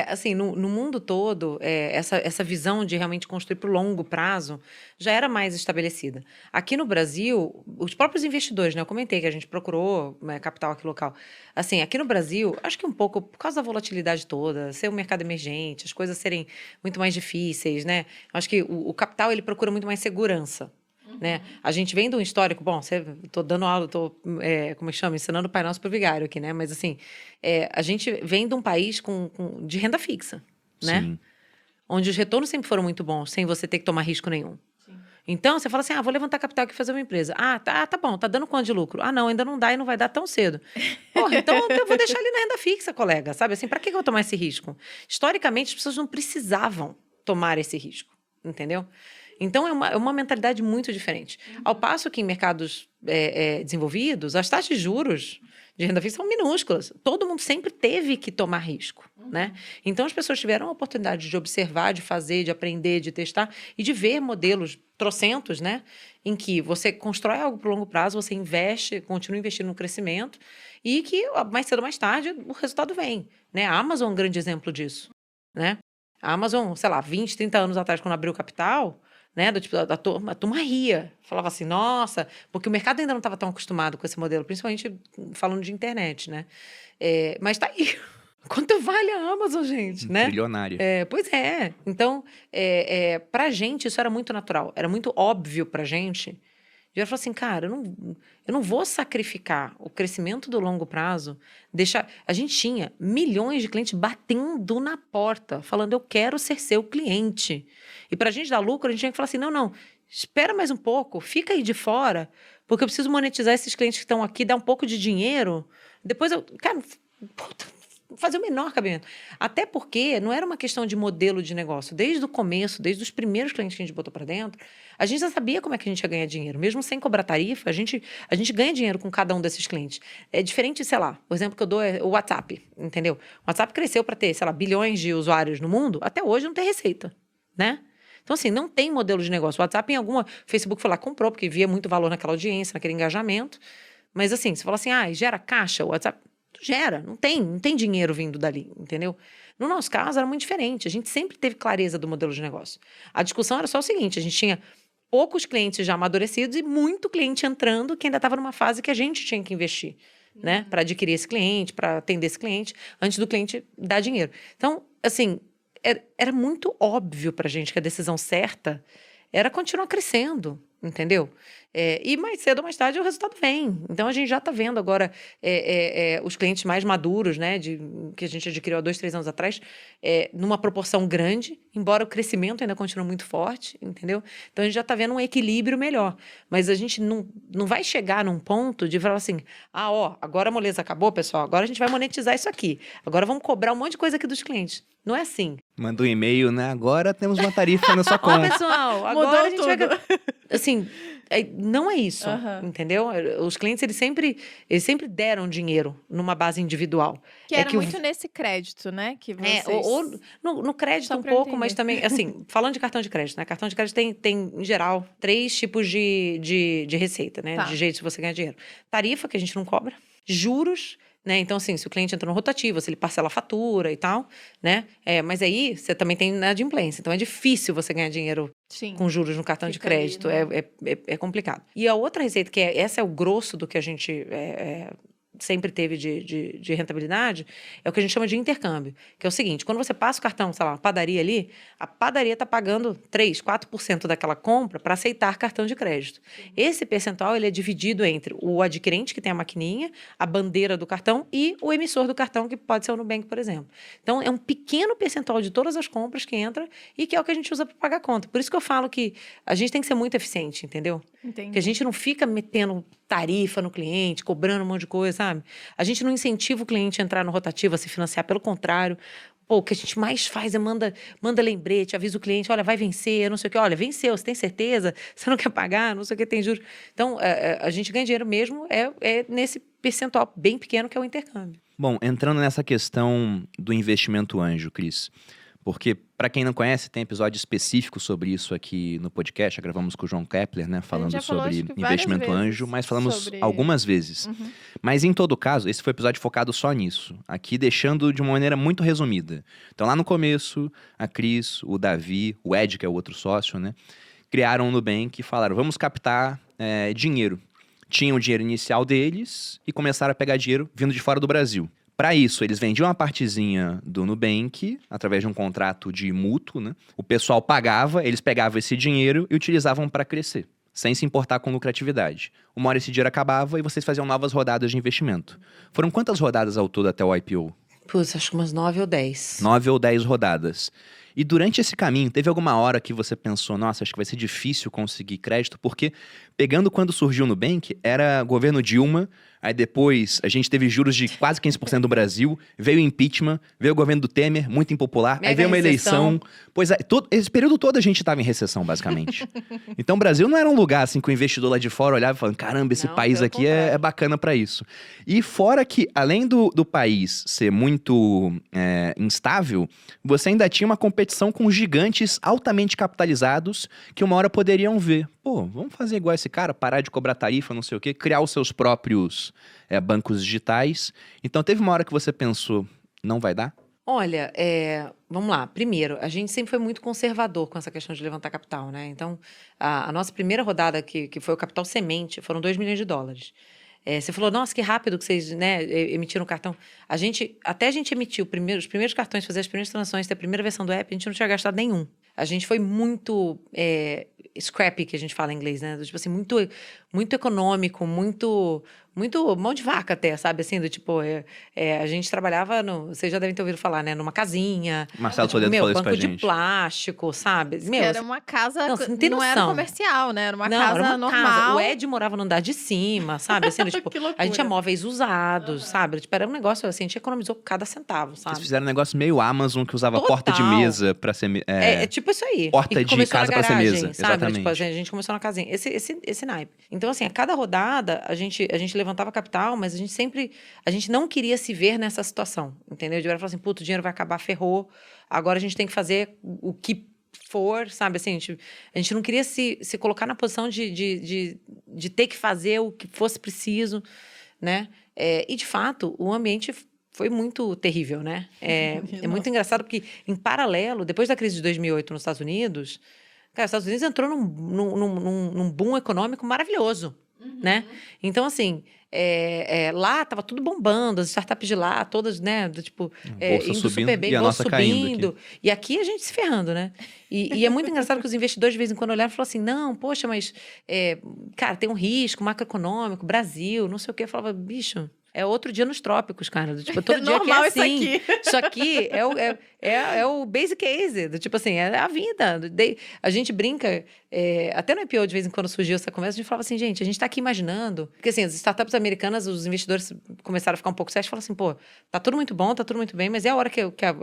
Assim, no mundo todo, essa visão de realmente construir para o longo prazo já era mais estabelecida. Aqui no Brasil, os próprios investidores, né? Eu comentei que a gente procurou capital aqui local. Assim, aqui no Brasil, acho que um pouco por causa da volatilidade toda, ser um mercado emergente, as coisas serem muito mais difíceis, né? Acho que o capital, ele procura muito mais segurança. Né? A gente vem de um histórico, bom, tô dando aula, como é que chama? Ensinando o Pai Nosso pro vigário aqui, né? Mas assim, a gente vem de um país de renda fixa, né? Sim. Onde os retornos sempre foram muito bons, sem você ter que tomar risco nenhum. Sim. Então, você fala assim, vou levantar capital aqui e fazer uma empresa. Tá bom, tá dando quanto de lucro? Não, ainda não dá e não vai dar tão cedo. Porra, então eu vou deixar ali na renda fixa, colega, sabe? Assim, pra que eu vou tomar esse risco? Historicamente, as pessoas não precisavam tomar esse risco, entendeu? Então, é uma mentalidade muito diferente. Ao passo que em mercados desenvolvidos, as taxas de juros de renda fixa são minúsculas. Todo mundo sempre teve que tomar risco, né? Então, as pessoas tiveram a oportunidade de observar, de fazer, de aprender, de testar e de ver modelos trocentos, né? Em que você constrói algo para o longo prazo, você investe, continua investindo no crescimento e que mais cedo ou mais tarde o resultado vem, né? A Amazon é um grande exemplo disso, né? A Amazon, sei lá, 20, 30 anos atrás, quando abriu o capital, né, a turma ria, falava assim, nossa, porque o mercado ainda não estava tão acostumado com esse modelo, principalmente falando de internet, né? Mas tá aí. Quanto vale a Amazon, gente, né? Trilionária. Pois é. Então, pra gente, isso era muito natural, era muito óbvio pra gente. E eu falei assim, cara, eu não vou sacrificar o crescimento do longo prazo, A gente tinha milhões de clientes batendo na porta, falando, eu quero ser seu cliente. E para a gente dar lucro, a gente tinha que falar assim, não, espera mais um pouco, fica aí de fora, porque eu preciso monetizar esses clientes que estão aqui, dar um pouco de dinheiro, depois cara, fazer o menor cabimento. Até porque não era uma questão de modelo de negócio. Desde o começo, desde os primeiros clientes que a gente botou para dentro, a gente já sabia como é que a gente ia ganhar dinheiro. Mesmo sem cobrar tarifa, a gente ganha dinheiro com cada um desses clientes. É diferente, sei lá, o exemplo que eu dou é o WhatsApp, entendeu? O WhatsApp cresceu para ter, sei lá, bilhões de usuários no mundo, até hoje não tem receita, né? Então, assim, não tem modelo de negócio. O WhatsApp, o Facebook foi lá, comprou, porque via muito valor naquela audiência, naquele engajamento. Mas, assim, você fala assim, gera caixa, o WhatsApp gera, não tem dinheiro vindo dali, entendeu? No nosso caso, era muito diferente. A gente sempre teve clareza do modelo de negócio. A discussão era só o seguinte, a gente tinha poucos clientes já amadurecidos e muito cliente entrando que ainda estava numa fase que a gente tinha que investir, né? Para adquirir esse cliente, para atender esse cliente, antes do cliente dar dinheiro. Então, assim, era muito óbvio para a gente que a decisão certa era continuar crescendo, entendeu? E mais cedo ou mais tarde o resultado vem. Então, a gente já está vendo agora os clientes mais maduros, né, que a gente adquiriu há 2, 3 anos atrás, numa proporção grande, embora o crescimento ainda continue muito forte, entendeu? Então, a gente já está vendo um equilíbrio melhor. Mas a gente não vai chegar num ponto de falar assim, agora a moleza acabou, pessoal, agora a gente vai monetizar isso aqui. Agora vamos cobrar um monte de coisa aqui dos clientes. Não é assim. Manda um e-mail, né? Agora temos uma tarifa na sua conta. Pessoal, agora Mudou a gente tudo. vai... Assim, não é isso, entendeu? Os clientes, eles sempre deram dinheiro numa base individual. Que era muito nesse crédito, né? Que vocês... ou no crédito um pouco, mas também, assim, falando de cartão de crédito, né? Cartão de crédito tem em geral, 3 tipos de receita, né? Tá. De jeito de você ganhar dinheiro. Tarifa, que a gente não cobra. Juros, né? Então, assim, se o cliente entra no rotativo, se ele parcela a fatura e tal, né? Mas aí, você também tem inadimplência. Então, é difícil você ganhar dinheiro com juros no cartão de crédito. Ali, né? É complicado. E a outra receita, esse é o grosso do que a gente sempre teve de rentabilidade, é o que a gente chama de intercâmbio. Que é o seguinte, quando você passa o cartão, sei lá, uma padaria ali, a padaria está pagando 3%, 4% daquela compra para aceitar cartão de crédito. Esse percentual ele é dividido entre o adquirente, que tem a maquininha, a bandeira do cartão e o emissor do cartão, que pode ser o Nubank, por exemplo. Então, é um pequeno percentual de todas as compras que entra e que é o que a gente usa para pagar a conta. Por isso que eu falo que a gente tem que ser muito eficiente, entendeu? Entendi. Porque a gente não fica metendo tarifa no cliente, cobrando um monte de coisa, sabe? A gente não incentiva o cliente a entrar no rotativo, a se financiar, pelo contrário. Pô, o que a gente mais faz é manda lembrete, avisa o cliente, olha, vai vencer, não sei o quê. Olha, venceu, você tem certeza? Você não quer pagar? Não sei o que, tem juros. Então, a gente ganha dinheiro mesmo nesse percentual bem pequeno que é o intercâmbio. Bom, entrando nessa questão do investimento anjo, Cris, porque, para quem não conhece, tem episódio específico sobre isso aqui no podcast. Já gravamos com o João Kepler, né? Falando já falou, sobre acho que várias investimento vezes anjo, mas falamos sobre- algumas vezes. Uhum. Mas, em todo caso, esse foi um episódio focado só nisso. Aqui, deixando de uma maneira muito resumida. Então, lá no começo, a Cris, o Davi, o Ed, que é o outro sócio, né? Criaram o Nubank e falaram, vamos captar dinheiro. Tinham o dinheiro inicial deles e começaram a pegar dinheiro vindo de fora do Brasil. Para isso, eles vendiam uma partezinha do Nubank, através de um contrato de mútuo, né? O pessoal pagava, eles pegavam esse dinheiro e utilizavam para crescer, sem se importar com lucratividade. Uma hora esse dinheiro acabava e vocês faziam novas rodadas de investimento. Foram quantas rodadas ao todo até o IPO? Putz, acho que umas 9 ou 10. 9 ou 10 rodadas. E durante esse caminho, teve alguma hora que você pensou, nossa, acho que vai ser difícil conseguir crédito, porque pegando quando surgiu o Nubank, era governo Dilma, aí depois a gente teve juros de quase 15% do Brasil, veio o impeachment, veio o governo do Temer, muito impopular, aí Mega veio uma recessão. eleição. Pois é, esse período todo a gente estava em recessão, basicamente. Então o Brasil não era um lugar assim que o investidor lá de fora olhava e falava, caramba, esse Não, país pelo aqui contrário. é bacana para isso. E fora que, além do país ser muito instável, você ainda tinha uma competição com gigantes altamente capitalizados que uma hora poderiam ver. Pô, vamos fazer igual esse cara, parar de cobrar tarifa, não sei o quê, criar os seus próprios bancos digitais. Então teve uma hora que você pensou, não vai dar? Olha, vamos lá. Primeiro, a gente sempre foi muito conservador com essa questão de levantar capital, né? Então, a nossa primeira rodada, que foi o capital semente, foram 2 milhões de dólares. Você falou, nossa, que rápido que vocês, né, emitiram o cartão. Até a gente emitir os primeiros cartões, fazer as primeiras transações, ter a primeira versão do app, a gente não tinha gastado nenhum. A gente foi muito scrappy, que a gente fala em inglês, né? Tipo assim, muito, muito econômico, muito mão de vaca até, sabe? Assim, do tipo, a gente trabalhava vocês já devem ter ouvido falar, né? Numa casinha. Marcelo tipo, Toledo falou isso banco pra de gente. plástico, sabe? Que era uma casa, Não, você não tem não era noção. comercial, né? Era uma Não, casa era uma normal. casa. O Ed morava no andar de cima, sabe? Assim, do tipo, Que loucura. a gente tinha móveis usados, sabe? Tipo, era um negócio assim, a gente economizou cada centavo, Vocês sabe? fizeram um negócio meio Amazon, que usava Total. porta de mesa pra ser... É tipo isso aí. porta E que de começou casa na pra ser garagem, mesa, sabe? exatamente. Tipo, a gente começou na casinha. Esse naipe. Então, assim, a cada rodada, a gente levantava capital, mas a gente não queria se ver nessa situação, entendeu? De falar assim, puto, o dinheiro vai acabar, ferrou. Agora a gente tem que fazer o que for, sabe? Assim, a gente não queria se colocar na posição de ter que fazer o que fosse preciso, né? E, de fato, o ambiente foi muito terrível, né? É muito engraçado porque, em paralelo, depois da crise de 2008 nos Estados Unidos, cara, os Estados Unidos entrou num boom econômico maravilhoso, né? Então, assim, lá tava tudo bombando, as startups de lá, todas, né, do tipo, Bolsa indo subindo super bem, e a bolsa nossa caindo subindo. E aqui a gente se ferrando, né? E é muito engraçado que os investidores, de vez em quando, olharam e falaram assim, não, poxa, mas, cara, tem um risco macroeconômico, Brasil, não sei o quê. Eu falava, bicho... É outro dia nos trópicos, cara. Do tipo, todo dia aqui normal é isso assim. aqui. Isso aqui é o basic case. Do tipo assim, é a vida. A gente brinca, até no IPO, de vez em quando surgiu essa conversa, a gente falava assim, gente, a gente tá aqui imaginando. Porque assim, as startups americanas, os investidores começaram a ficar um pouco sérios e falaram assim, pô, tá tudo muito bom, tá tudo muito bem, mas é a hora que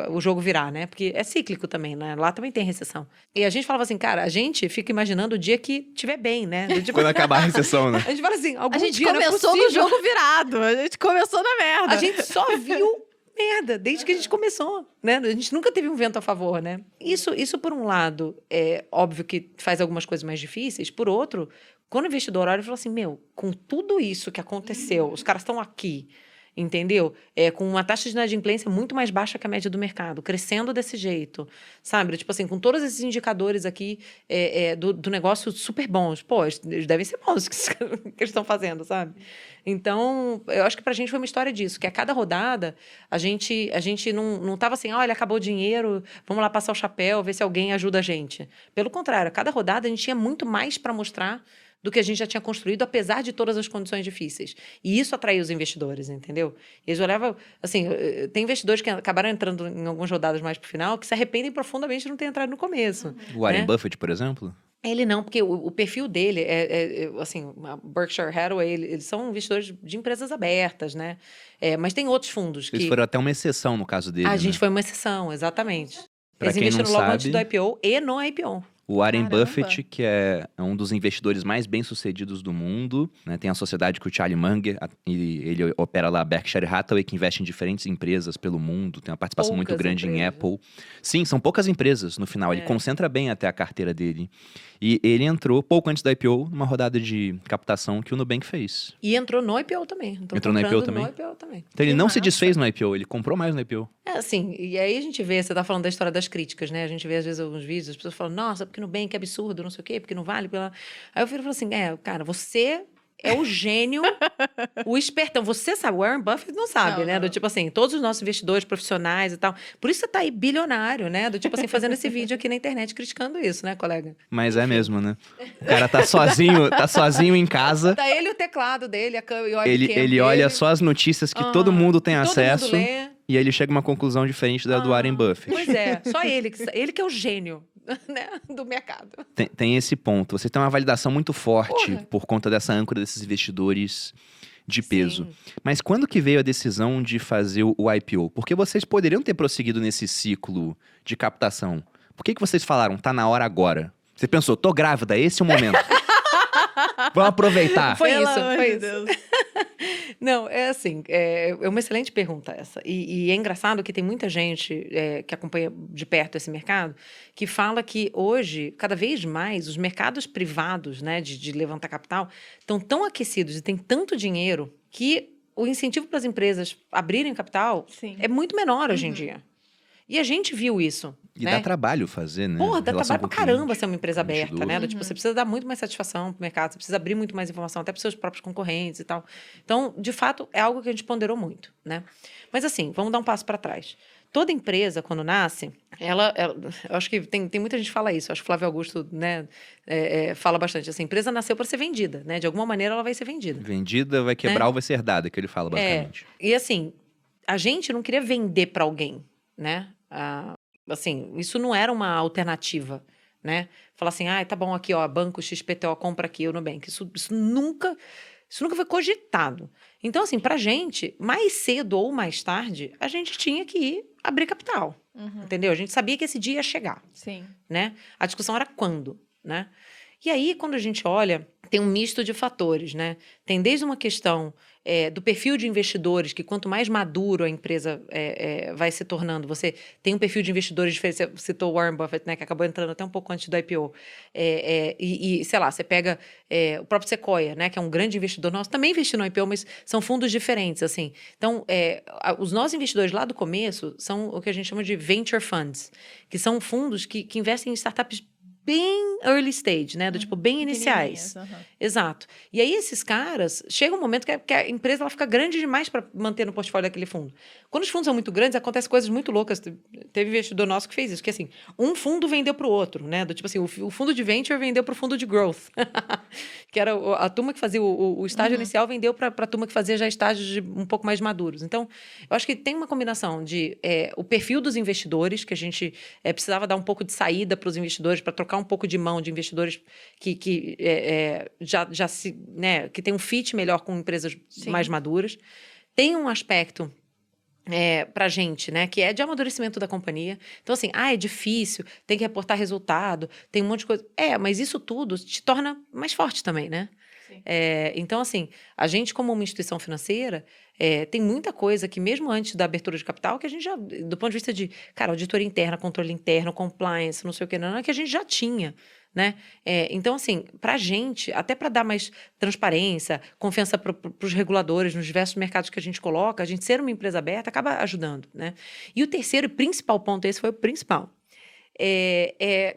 o jogo virar, né? Porque é cíclico também, né? Lá também tem recessão. E a gente falava assim, cara, a gente fica imaginando o dia que tiver bem, né? Do tipo, Quando acabar a recessão, né? a gente fala assim, algum A gente dia não é começou no possível. jogo virado. A gente começou na merda. A gente só viu merda desde que a gente começou, né? A gente nunca teve um vento a favor, né? Isso por um lado, é óbvio que faz algumas coisas mais difíceis. Por outro, quando o investidor olha e fala assim, com tudo isso que aconteceu, os caras estão aqui entendeu? Com uma taxa de inadimplência muito mais baixa que a média do mercado, crescendo desse jeito, sabe? Tipo assim, com todos esses indicadores aqui do negócio super bons. Pô, eles devem ser bons que eles estão fazendo, sabe? Então, eu acho que pra gente foi uma história disso, que a cada rodada a gente não tava assim, olha, acabou o dinheiro, vamos lá passar o chapéu, ver se alguém ajuda a gente. Pelo contrário, a cada rodada a gente tinha muito mais para mostrar do que a gente já tinha construído, apesar de todas as condições difíceis. E isso atraiu os investidores, entendeu? Eles olhavam, assim, tem investidores que acabaram entrando em algumas rodadas mais pro final, que se arrependem profundamente de não ter entrado no começo. O Warren né? Buffett, por exemplo? Ele não, porque o perfil dele assim, a Berkshire Hathaway, eles são investidores de empresas abertas, né? Mas tem outros fundos Eles que... foram até uma exceção no caso dele, A né? gente foi uma exceção, exatamente. Pra Eles quem não investiram logo antes sabe- do IPO e no IPO. O Warren Caramba. Buffett, que é um dos investidores mais bem-sucedidos do mundo, né? Tem a sociedade com o Charlie Munger, e ele opera lá a Berkshire Hathaway, que investe em diferentes empresas pelo mundo, tem uma participação muito Poucas grande em empresas. Apple. Sim, são poucas empresas no final, ele concentra bem até a carteira dele. E ele entrou pouco antes da IPO, numa rodada de captação que o Nubank fez. E entrou no IPO também. Entrou no IPO comprando também? No IPO também. Então ele Que não se massa. desfez no IPO, ele comprou mais no IPO. Assim, e aí a gente vê, você tá falando da história das críticas, né? A gente vê às vezes alguns vídeos, as pessoas falam, nossa, porque Nubank é absurdo, não sei o quê, porque não vale. Aí eu falo assim, cara, você é o gênio, o espertão. Você sabe, o Warren Buffett não sabe, Não, né? não. Do tipo assim, todos os nossos investidores profissionais e tal. Por isso você tá aí bilionário, né? Do tipo assim, fazendo esse vídeo aqui na internet criticando isso, né, colega? Mas é mesmo, né? O cara tá sozinho em casa. Tá ele e o teclado dele, a câmera, e o Ele webcam olha dele. só as notícias que todo mundo tem que acesso. Todo mundo lê. E aí ele chega a uma conclusão diferente da do Warren Buffett. Pois é, só ele que é o gênio, né, do mercado. Tem esse ponto. Você tem uma validação muito forte Porra. por conta dessa âncora desses investidores de peso. Sim. Mas quando que veio a decisão de fazer o IPO? Porque vocês poderiam ter prosseguido nesse ciclo de captação. Por que vocês falaram, tá na hora agora? Você pensou, tô grávida, esse é o momento. Vamos aproveitar. Foi Pelo isso, amor foi de isso. Deus. Não, é assim, é uma excelente pergunta essa. E é engraçado que tem muita gente que acompanha de perto esse mercado que fala que hoje, cada vez mais, os mercados privados, né, de levantar capital estão tão aquecidos e tem tanto dinheiro que o incentivo para as empresas abrirem capital Sim. é muito menor hoje em dia. E a gente viu isso. E né? dá trabalho fazer, né? Porra, dá Relação trabalho com pra o caramba cliente, ser uma empresa com o aberta, investidor. né? Do tipo, você precisa dar muito mais satisfação pro mercado, você precisa abrir muito mais informação, até pros seus próprios concorrentes e tal. Então, de fato, é algo que a gente ponderou muito, né? Mas assim, vamos dar um passo para trás. Toda empresa, quando nasce, eu acho que tem muita gente que fala isso, eu acho que o Flávio Augusto, né, fala bastante. Essa empresa nasceu para ser vendida, né? De alguma maneira ela vai ser vendida. Vendida, vai quebrar ou vai ser herdada, que ele fala, basicamente. E assim, a gente não queria vender para alguém, né? Assim, isso não era uma alternativa, né? Falar assim, tá bom, aqui, ó, banco XPTO compra aqui, o Nubank. Isso nunca foi cogitado. Então, assim, pra gente, mais cedo ou mais tarde, a gente tinha que ir abrir capital, entendeu? A gente sabia que esse dia ia chegar, Sim. né? A discussão era quando, né? E aí, quando a gente olha, tem um misto de fatores, né? Tem desde uma questão do perfil de investidores, que quanto mais maduro a empresa vai se tornando, você tem um perfil de investidores diferente. Você citou o Warren Buffett, né? Que acabou entrando até um pouco antes do IPO. Sei lá, você pega o próprio Sequoia, né? Que é um grande investidor nosso, também investiu no IPO, mas são fundos diferentes, assim. Então, os nossos investidores lá do começo são o que a gente chama de venture funds, que são fundos que investem em startups bem early stage, né? Do tipo, bem iniciais. Pequenininhas, Exato. E aí, esses caras, chega um momento que a empresa ela fica grande demais para manter no portfólio daquele fundo. Quando os fundos são muito grandes, acontecem coisas muito loucas. Teve investidor nosso que fez isso, que assim, um fundo vendeu para o outro, né? Do tipo assim, o fundo de venture vendeu para o fundo de growth. Que era a turma que fazia o estágio inicial, vendeu para a turma que fazia já estágios um pouco mais maduros. Então, eu acho que tem uma combinação de o perfil dos investidores, que a gente precisava dar um pouco de saída para os investidores, para trocar um pouco de mão de investidores que já se, né, que tem um fit melhor com empresas mais maduras. Tem um aspecto pra gente, né, que é de amadurecimento da companhia. Então, assim, é difícil, tem que reportar resultado, tem um monte de coisa. Mas isso tudo te torna mais forte também, né? Sim. Então, assim, a gente como uma instituição financeira tem muita coisa que mesmo antes da abertura de capital, que a gente já, do ponto de vista de, cara, auditoria interna, controle interno, compliance, não sei o que, não, que a gente já tinha, né? Então, assim, pra gente, até para dar mais transparência, confiança para os reguladores nos diversos mercados que a gente coloca, a gente ser uma empresa aberta acaba ajudando, né? E o terceiro e principal ponto, esse foi o principal,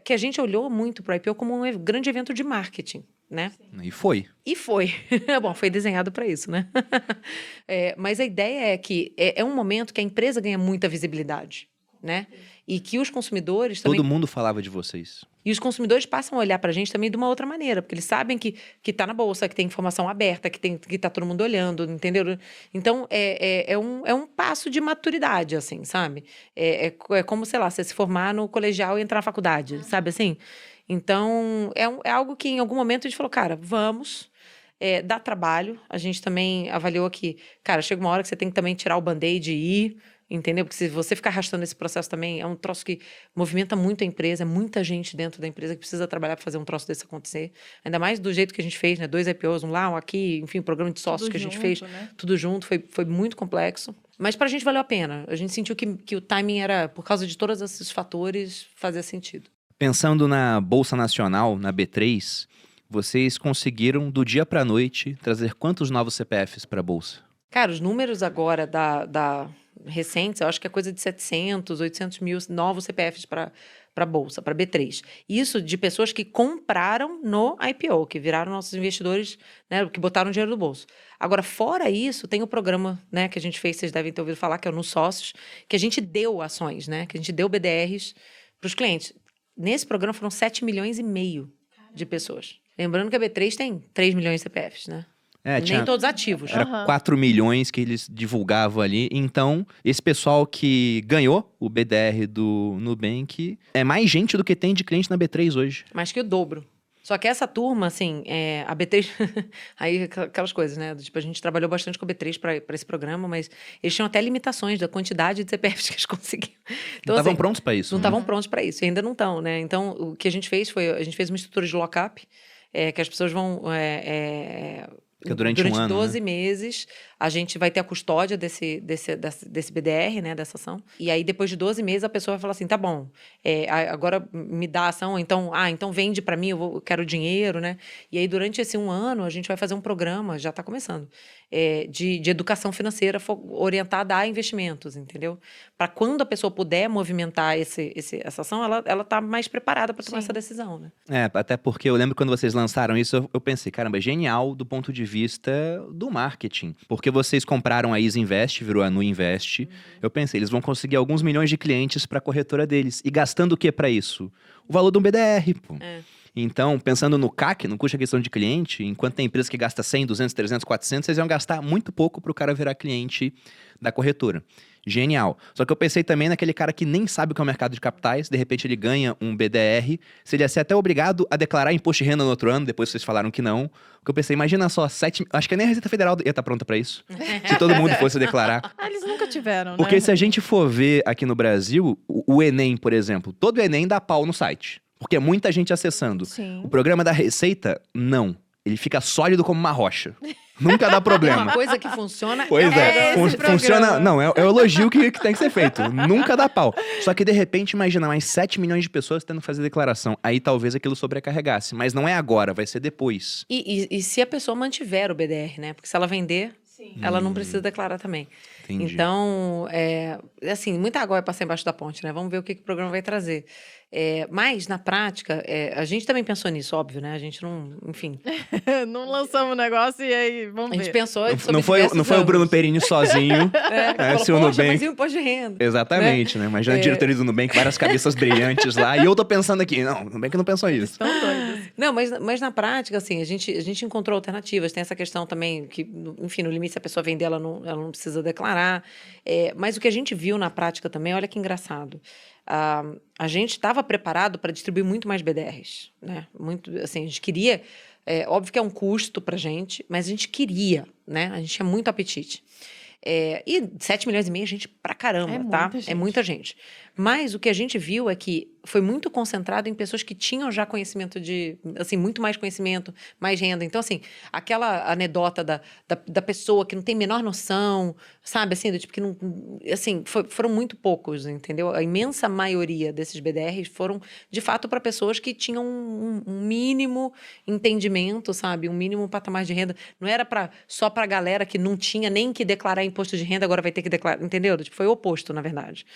que a gente olhou muito para o IPO como um grande evento de marketing, né? E foi. E foi. Bom, foi desenhado para isso, né? Mas a ideia é que é um momento que a empresa ganha muita visibilidade, né? E que os consumidores também... Todo mundo falava de vocês. E os consumidores passam a olhar para a gente também de uma outra maneira, porque eles sabem que tá na bolsa, que tem informação aberta, que tá todo mundo olhando, entendeu? Então, é um passo de maturidade, assim, sabe? É como, sei lá, você se formar no colegial e entrar na faculdade, sabe assim? Então, é algo que em algum momento a gente falou, cara, vamos... dá trabalho. A gente também avaliou que, cara, chega uma hora que você tem que também tirar o band-aid e ir, entendeu? Porque se você ficar arrastando esse processo também, é um troço que movimenta muito a empresa, é muita gente dentro da empresa que precisa trabalhar para fazer um troço desse acontecer. Ainda mais do jeito que a gente fez, né? 2 IPOs, um lá, um aqui, enfim, programa de sócios Tudo que a gente junto, fez, né? tudo junto, foi muito complexo. Mas para a gente valeu a pena. A gente sentiu que o timing era, por causa de todos esses fatores, fazia sentido. Pensando na Bolsa Nacional, na B3, vocês conseguiram, do dia para a noite, trazer quantos novos CPFs para a Bolsa? Cara, os números agora da recentes, eu acho que é coisa de 700, 800 mil novos CPFs para a Bolsa, para B3. Isso de pessoas que compraram no IPO, que viraram nossos investidores, né, que botaram dinheiro no bolso. Agora, fora isso, tem o programa, né, que a gente fez, vocês devem ter ouvido falar, que é o Nos Sócios, que a gente deu ações, né, que a gente deu BDRs para os clientes. Nesse programa foram 7 milhões e meio de pessoas. Lembrando que a B3 tem 3 milhões de CPFs, né? Nem todos ativos. Era 4 milhões que eles divulgavam ali. Então, esse pessoal que ganhou o BDR do Nubank é mais gente do que tem de cliente na B3 hoje. Mais que o dobro. Só que essa turma, assim, a B3... aí, aquelas coisas, né? Tipo, a gente trabalhou bastante com a B3 para esse programa, mas eles tinham até limitações da quantidade de CPFs que eles conseguiam. Então, não estavam prontos para isso. Não estavam prontos para isso. E ainda não estão, né? Então, o que a gente fez foi... A gente fez uma estrutura de lock-up, que as pessoas vão... Porque durante um ano, 12 né? meses, a gente vai ter a custódia desse BDR, né, dessa ação. E aí, depois de 12 meses, a pessoa vai falar assim, tá bom, agora me dá a ação, então vende para mim, eu quero dinheiro, né? E aí, durante esse um ano, a gente vai fazer um programa, já está começando, de educação financeira orientada a investimentos, entendeu? Para quando a pessoa puder movimentar essa ação, ela tá mais preparada para tomar essa decisão, né? Até porque eu lembro quando vocês lançaram isso, eu pensei, caramba, é genial do ponto de vista do marketing. Porque vocês compraram a Easy Invest, virou a Nu Invest. Eu pensei, eles vão conseguir alguns milhões de clientes para a corretora deles. E gastando o que para isso? O valor de um BDR, pô. Então, pensando no CAC, no custo de aquisição de cliente, enquanto tem empresa que gasta 100, 200, 300, 400, vocês iam gastar muito pouco para o cara virar cliente da corretora. Genial. Só que eu pensei também naquele cara que nem sabe o que é o mercado de capitais, de repente ele ganha um BDR, se ele ia ser até obrigado a declarar imposto de renda no outro ano, depois vocês falaram que não. Porque eu pensei, imagina só, acho que nem a Receita Federal ia estar pronta para isso, se todo mundo fosse declarar. Eles nunca tiveram, né? Porque se a gente for ver aqui no Brasil, o Enem, por exemplo, todo Enem dá pau no site. Porque é muita gente acessando. Sim. O programa da Receita, não. Ele fica sólido como uma rocha. Nunca dá problema. Uma coisa que funciona... Pois é. esse Funciona... Não, é o elogio que tem que ser feito. Nunca dá pau. Só que, de repente, imagina mais 7 milhões de pessoas tendo que fazer declaração. Aí, talvez, aquilo sobrecarregasse. Mas não é agora, vai ser depois. E se a pessoa mantiver o BDR, né? Porque se ela vender, ela não precisa declarar também. Entendi. Então, assim, muita água vai passar embaixo da ponte, né? Vamos ver o que o programa vai trazer. Mas, na prática, a gente também pensou nisso, óbvio, né? A gente não, enfim... Não lançamos o negócio e aí, vamos ver. A gente pensou... Não foi o Bruno Perini sozinho. Falou, se o poxa, Nubank... mas e o imposto de renda? Exatamente, né? Imagina a diretoria do Nubank, várias cabeças brilhantes lá. E eu tô pensando aqui, não, o Nubank não pensou isso. Estão doidos. Não, mas na prática, assim, a gente encontrou alternativas. Tem essa questão também que, enfim, no limite, se a pessoa vender, ela não precisa declarar. Mas o que a gente viu na prática também, olha que engraçado. A gente estava preparado para distribuir muito mais BDRs, né? Muito, assim, a gente queria... óbvio que é um custo para a gente, mas a gente queria, né? A gente tinha muito apetite. E 7 milhões e meio é gente pra caramba, tá? Muita gente. É muita gente. Mas o que a gente viu é que foi muito concentrado em pessoas que tinham já conhecimento assim, muito mais conhecimento, mais renda. Então, assim, aquela anedota da pessoa que não tem a menor noção, sabe, assim, do tipo que não, assim, foram muito poucos, entendeu? A imensa maioria desses BDRs foram, de fato, para pessoas que tinham um mínimo entendimento, sabe, um mínimo patamar de renda. Não era só para a galera que não tinha nem que declarar imposto de renda, agora vai ter que declarar, entendeu? Tipo, foi o oposto, na verdade.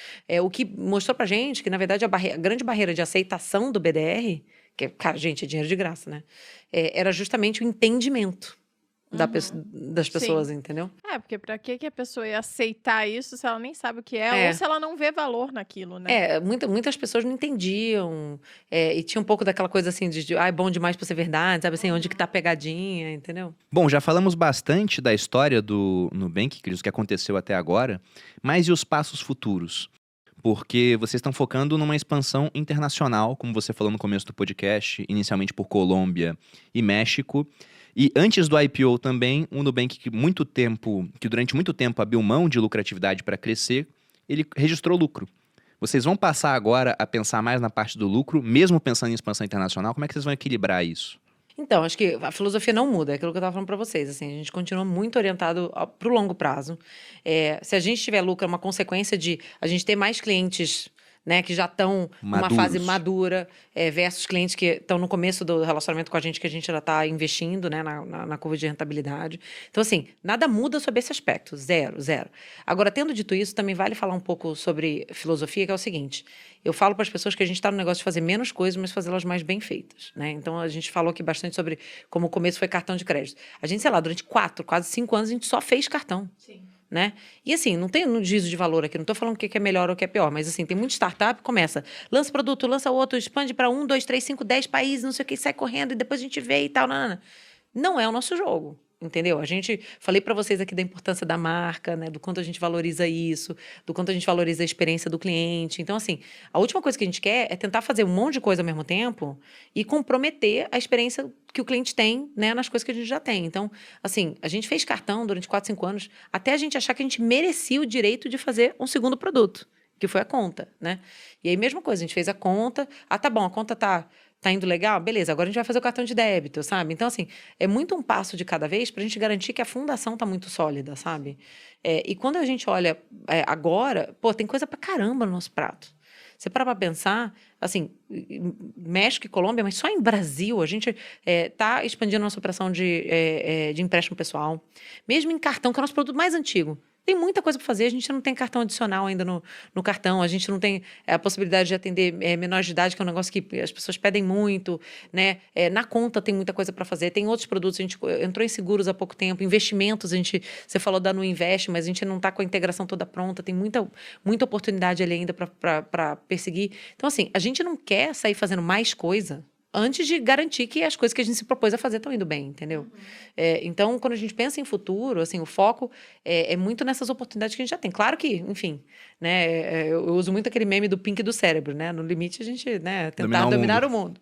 O que mostrou pra gente que, na verdade, a grande barreira de aceitação do BDR, que, cara, gente, é dinheiro de graça, né? Era justamente o entendimento das pessoas, entendeu? Porque pra que a pessoa ia aceitar isso se ela nem sabe o que é, ou se ela não vê valor naquilo, né? Muitas pessoas não entendiam, e tinha um pouco daquela coisa assim é bom demais pra ser verdade, sabe assim, onde que tá a pegadinha, entendeu? Bom, já falamos bastante da história do Nubank, que aconteceu até agora, mas e os passos futuros? Porque vocês estão focando numa expansão internacional, como você falou no começo do podcast, inicialmente por Colômbia e México. E antes do IPO também, o Nubank, que durante muito tempo abriu mão de lucratividade para crescer, ele registrou lucro. Vocês vão passar agora a pensar mais na parte do lucro, mesmo pensando em expansão internacional? Como é que vocês vão equilibrar isso? Então, acho que a filosofia não muda, é aquilo que eu estava falando para vocês. Assim, a gente continua muito orientado para o longo prazo. Se a gente tiver lucro, é uma consequência de a gente ter mais clientes, né, que já estão numa fase madura, versus clientes que estão no começo do relacionamento com a gente, que a gente já está investindo, né, na curva de rentabilidade. Então, assim, nada muda sobre esse aspecto, zero. Agora, tendo dito isso, também vale falar um pouco sobre filosofia, que é o seguinte: eu falo para as pessoas que a gente está no negócio de fazer menos coisas, mas fazê-las mais bem feitas, né? Então, a gente falou aqui bastante sobre como o começo foi cartão de crédito. A gente, sei lá, durante 4, quase 5 anos, a gente só fez cartão. Sim. Né? E assim, não tem um juízo de valor aqui, não estou falando o que é melhor ou o que é pior, mas assim, tem muita startup que começa, lança produto, lança outro, expande para 1, 2, 3, 5, 10 países, não sei o que, sai correndo e depois a gente vê e tal. Não é o nosso jogo. Entendeu? Falei para vocês aqui da importância da marca, né? Do quanto a gente valoriza isso, do quanto a gente valoriza a experiência do cliente. Então, assim, a última coisa que a gente quer é tentar fazer um monte de coisa ao mesmo tempo e comprometer a experiência que o cliente tem, né, nas coisas que a gente já tem. Então, assim, a gente fez cartão durante 4, 5 anos até a gente achar que a gente merecia o direito de fazer um segundo produto, que foi a conta, né? E aí, mesma coisa, a gente fez a conta. Tá bom, a conta tá indo legal? Beleza, agora a gente vai fazer o cartão de débito, sabe? Então, assim, é muito um passo de cada vez para a gente garantir que a fundação tá muito sólida, sabe? E quando a gente olha agora, tem coisa pra caramba no nosso prato. Você para pra pensar, assim, México e Colômbia, mas só em Brasil a gente tá expandindo a nossa operação de empréstimo pessoal. Mesmo em cartão, que é o nosso produto mais antigo. Tem muita coisa para fazer, a gente não tem cartão adicional ainda no cartão, a gente não tem a possibilidade de atender menores de idade, que é um negócio que as pessoas pedem muito, né? Na conta tem muita coisa para fazer, tem outros produtos, a gente entrou em seguros há pouco tempo, investimentos, você falou da Nuinvest, mas a gente não está com a integração toda pronta, tem muita oportunidade ali ainda para perseguir. Então, assim, a gente não quer sair fazendo mais coisa antes de garantir que as coisas que a gente se propôs a fazer estão indo bem, entendeu? Então, quando a gente pensa em futuro, assim, o foco é muito nessas oportunidades que a gente já tem. Claro que, enfim, né, eu uso muito aquele meme do pink do cérebro, né? No limite, a gente, né, tentar dominar o mundo.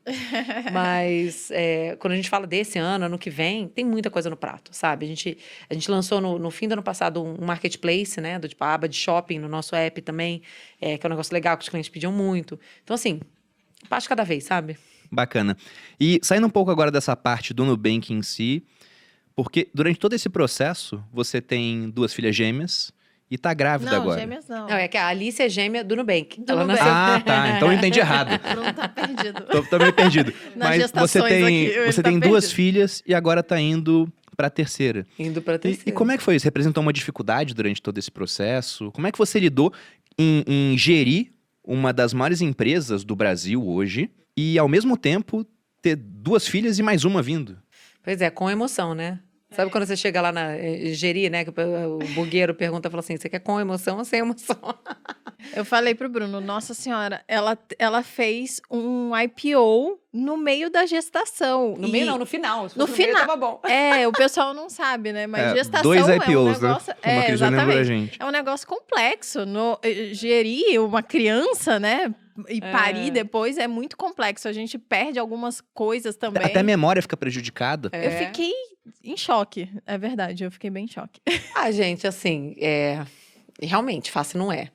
Mas, quando a gente fala desse ano que vem, tem muita coisa no prato, sabe? A gente lançou no fim do ano passado um marketplace, né? Tipo, a aba de shopping no nosso app também, que é um negócio legal que os clientes pediam muito. Então, assim, passo cada vez, sabe? Bacana. E saindo um pouco agora dessa parte do Nubank em si, porque durante todo esse processo, você tem 2 filhas gêmeas e tá grávida agora. Não, gêmeas não. Não, é que a Alice é gêmea do Nubank. Ela nasceu... Tá. Então eu entendi errado. Bruno tá perdido. Tô meio perdido. Nas Mas você tem 2 perdido. filhas e agora tá indo pra terceira. Indo pra terceira. E como é que foi isso? Representou uma dificuldade durante todo esse processo? Como é que você lidou em gerir uma das maiores empresas do Brasil hoje e, ao mesmo tempo, ter 2 filhas e mais uma vindo? Pois é, com emoção, né? Sabe quando você chega lá na gerir, né? Que o burgueiro pergunta, fala assim, você quer com emoção ou sem emoção? Eu falei pro Bruno, nossa senhora, ela fez um IPO no meio da gestação. No meio não, no final. No final. Meio, tava bom. O pessoal não sabe, né? Mas gestação 2 IPOs, é um negócio... né? Como a Cris já lembrou a gente. É um negócio complexo. Gerir uma criança, né? E parir depois é muito complexo. A gente perde algumas coisas também. Até a memória fica prejudicada. Eu fiquei em choque. É verdade, eu fiquei bem em choque. Gente, assim, realmente, fácil não é.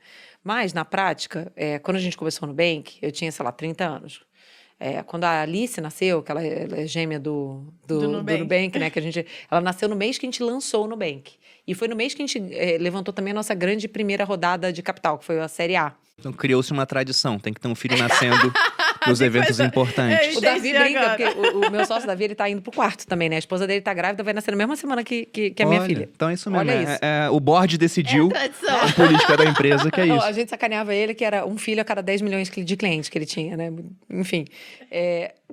Mas, na prática, quando a gente começou no Nubank, eu tinha, sei lá, 30 anos. Quando a Alice nasceu, que ela é gêmea do Nubank, né? Ela nasceu no mês que a gente lançou o Nubank. E foi no mês que a gente levantou também a nossa grande primeira rodada de capital, que foi a Série A. Então criou-se uma tradição, tem que ter um filho nascendo nos eventos importantes. O Davi brinca, porque o meu sócio Davi, ele tá indo pro quarto também, né? A esposa dele tá grávida, vai nascer na mesma semana que a minha filha. Então é isso mesmo. Olha isso. O board decidiu, a política da empresa, que é isso. A gente sacaneava ele que era um filho a cada 10 milhões de clientes que ele tinha, né? Enfim.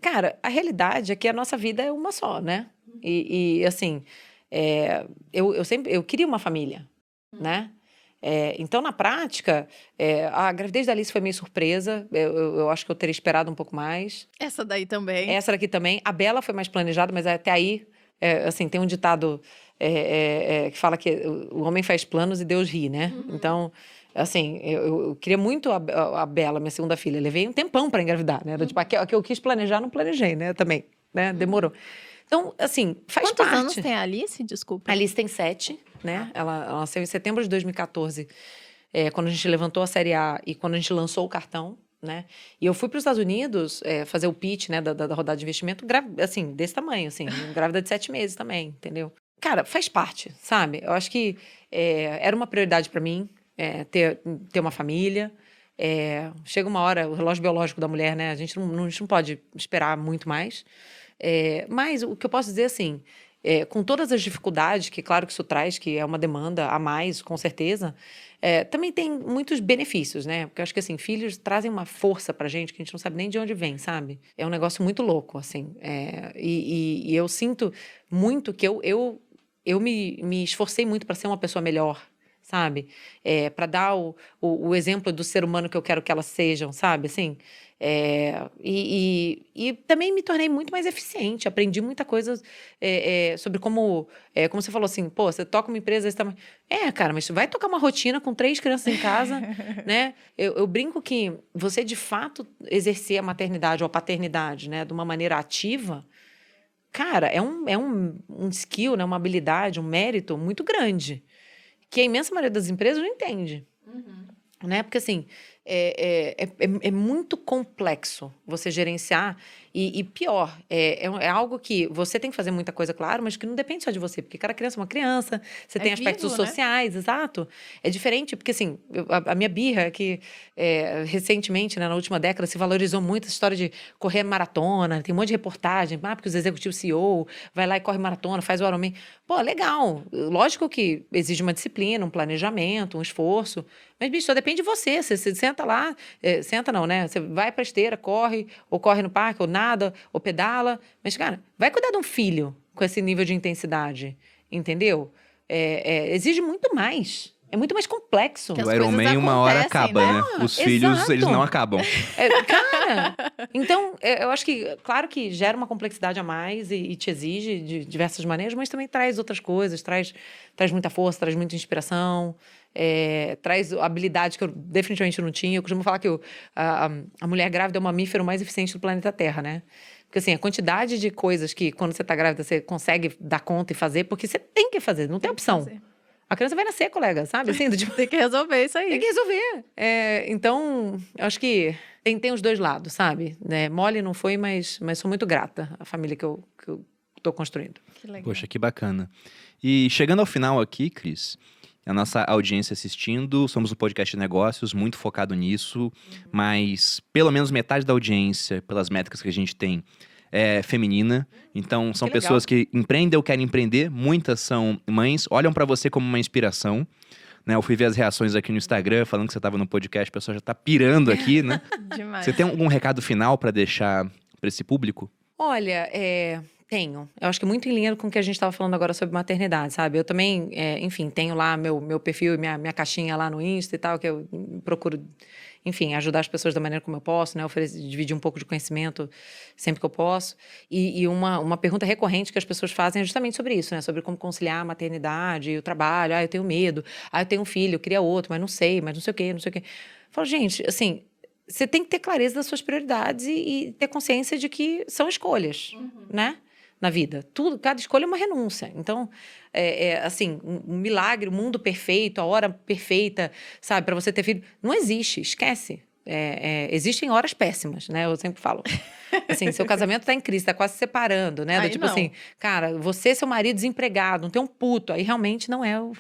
Cara, a realidade é que a nossa vida é uma só, né? E assim, eu queria uma família, né? Então, na prática, a gravidez da Alice foi meio surpresa. Eu acho que eu teria esperado um pouco mais. Essa daí também. Essa daqui também. A Bela foi mais planejada, mas até aí, assim, tem um ditado que fala que o homem faz planos e Deus ri, né? Então, assim, eu queria muito a Bela, minha segunda filha. Eu levei um tempão para engravidar, né? Era, tipo, a que eu quis planejar, não planejei, né? Também, né? Demorou. Então, assim, faz Quantos parte. anos tem a Alice? Desculpa. A Alice tem 7, né? Ela nasceu em setembro de 2014, quando a gente levantou a Série A e quando a gente lançou o cartão, né? E eu fui para os Estados Unidos fazer o pitch, né, da rodada de investimento, assim, desse tamanho, assim, grávida de 7 meses também, entendeu? Cara, faz parte, sabe? Eu acho que era uma prioridade para mim ter uma família. Chega uma hora, o relógio biológico da mulher, né? A gente não pode esperar muito mais. Mas o que eu posso dizer, assim, com todas as dificuldades que, claro, que isso traz, que é uma demanda a mais, com certeza, também tem muitos benefícios, né? Porque eu acho que, assim, filhos trazem uma força pra gente que a gente não sabe nem de onde vem, sabe? É um negócio muito louco, assim. E eu sinto muito que eu me esforcei muito para ser uma pessoa melhor, sabe? Para dar o exemplo do ser humano que eu quero que elas sejam, sabe? Assim, e também me tornei muito mais eficiente. Aprendi muita coisa sobre como você falou assim, pô, você toca uma empresa desse tamanho. Cara, mas você vai tocar uma rotina com 3 crianças em casa, né? Eu brinco que você, de fato, exercer a maternidade ou a paternidade, né, de uma maneira ativa, cara, é um skill, né, uma habilidade, um mérito muito grande, que a imensa maioria das empresas não entende. Né? Porque, assim, é muito complexo você gerenciar e pior, é algo que você tem que fazer muita coisa, claro, mas que não depende só de você, porque cada criança é uma criança, você tem aspectos vivo, sociais, exato. É diferente, porque, assim, a minha birra é que recentemente, né, na última década, se valorizou muito essa história de correr maratona, tem um monte de reportagem, porque os executivos CEO vai lá e corre maratona, faz o Ironman. Pô, legal. Lógico que exige uma disciplina, um planejamento, um esforço, mas, bicho, só depende de você. Você senta lá, senta não, né? Você vai pra esteira, corre, ou corre no parque, ou nada, ou pedala. Mas, cara, vai cuidar de um filho com esse nível de intensidade, entendeu? Exige muito mais. É muito mais complexo. O Ironman uma hora acaba, né? Os filhos, exato. eles não acabam. Cara, então, eu acho que, claro que gera uma complexidade a mais e te exige de diversas maneiras, mas também traz outras coisas, traz muita força, traz muita inspiração, traz habilidade que eu definitivamente não tinha. Eu costumo falar que a mulher grávida é o mamífero mais eficiente do planeta Terra, né? Porque, assim, a quantidade de coisas que, quando você tá grávida, você consegue dar conta e fazer, porque você tem que fazer, não tem opção. A criança vai nascer, colega, sabe? Assim, Tem que resolver isso aí. Tem que resolver. Então, eu acho que tem os dois lados, sabe? Mole não foi, mas sou muito grata à família que eu tô construindo. Que legal. Poxa, que bacana. E chegando ao final aqui, Cris, a nossa audiência assistindo, somos um podcast de negócios, muito focado nisso, mas pelo menos metade da audiência, pelas métricas que a gente tem, é feminina. Então, são Que legal. pessoas que empreendem ou querem empreender. Muitas são mães, olham pra você como uma inspiração. Né? Eu fui ver as reações aqui no Instagram, falando que você estava no podcast, o pessoal já tá pirando aqui, né? Demais. Você tem algum recado final pra deixar pra esse público? Olha, tenho. Eu acho que muito em linha com o que a gente estava falando agora sobre maternidade, sabe? Eu também, enfim, tenho lá meu perfil e minha caixinha lá no Insta e tal, que eu procuro, enfim, ajudar as pessoas da maneira como eu posso, né? Dividir um pouco de conhecimento sempre que eu posso. E uma pergunta recorrente que as pessoas fazem é justamente sobre isso, né? Sobre como conciliar a maternidade e o trabalho. Eu tenho medo. Eu tenho um filho, eu queria outro, mas não sei o quê, não sei o quê. Eu falo, gente, assim, você tem que ter clareza das suas prioridades e ter consciência de que são escolhas, né? na vida. Tudo, cada escolha é uma renúncia. Então, assim, um milagre, o mundo perfeito, a hora perfeita, sabe, para você ter filho, não existe, esquece. Existem horas péssimas, né? Eu sempre falo. Assim, seu casamento tá em crise, tá quase se separando, né? Aí Tipo não. assim, cara, você, seu marido desempregado, não tem um puto, aí realmente não é o.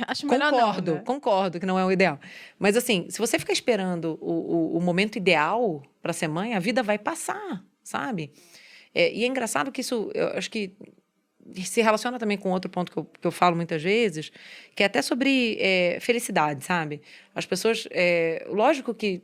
Acho melhor não, né? Concordo que não é o ideal. Mas assim, se você ficar esperando o momento ideal para ser mãe, a vida vai passar, sabe? E é engraçado que isso, eu acho que se relaciona também com outro ponto que eu falo muitas vezes, que é até sobre felicidade, sabe? As pessoas... lógico que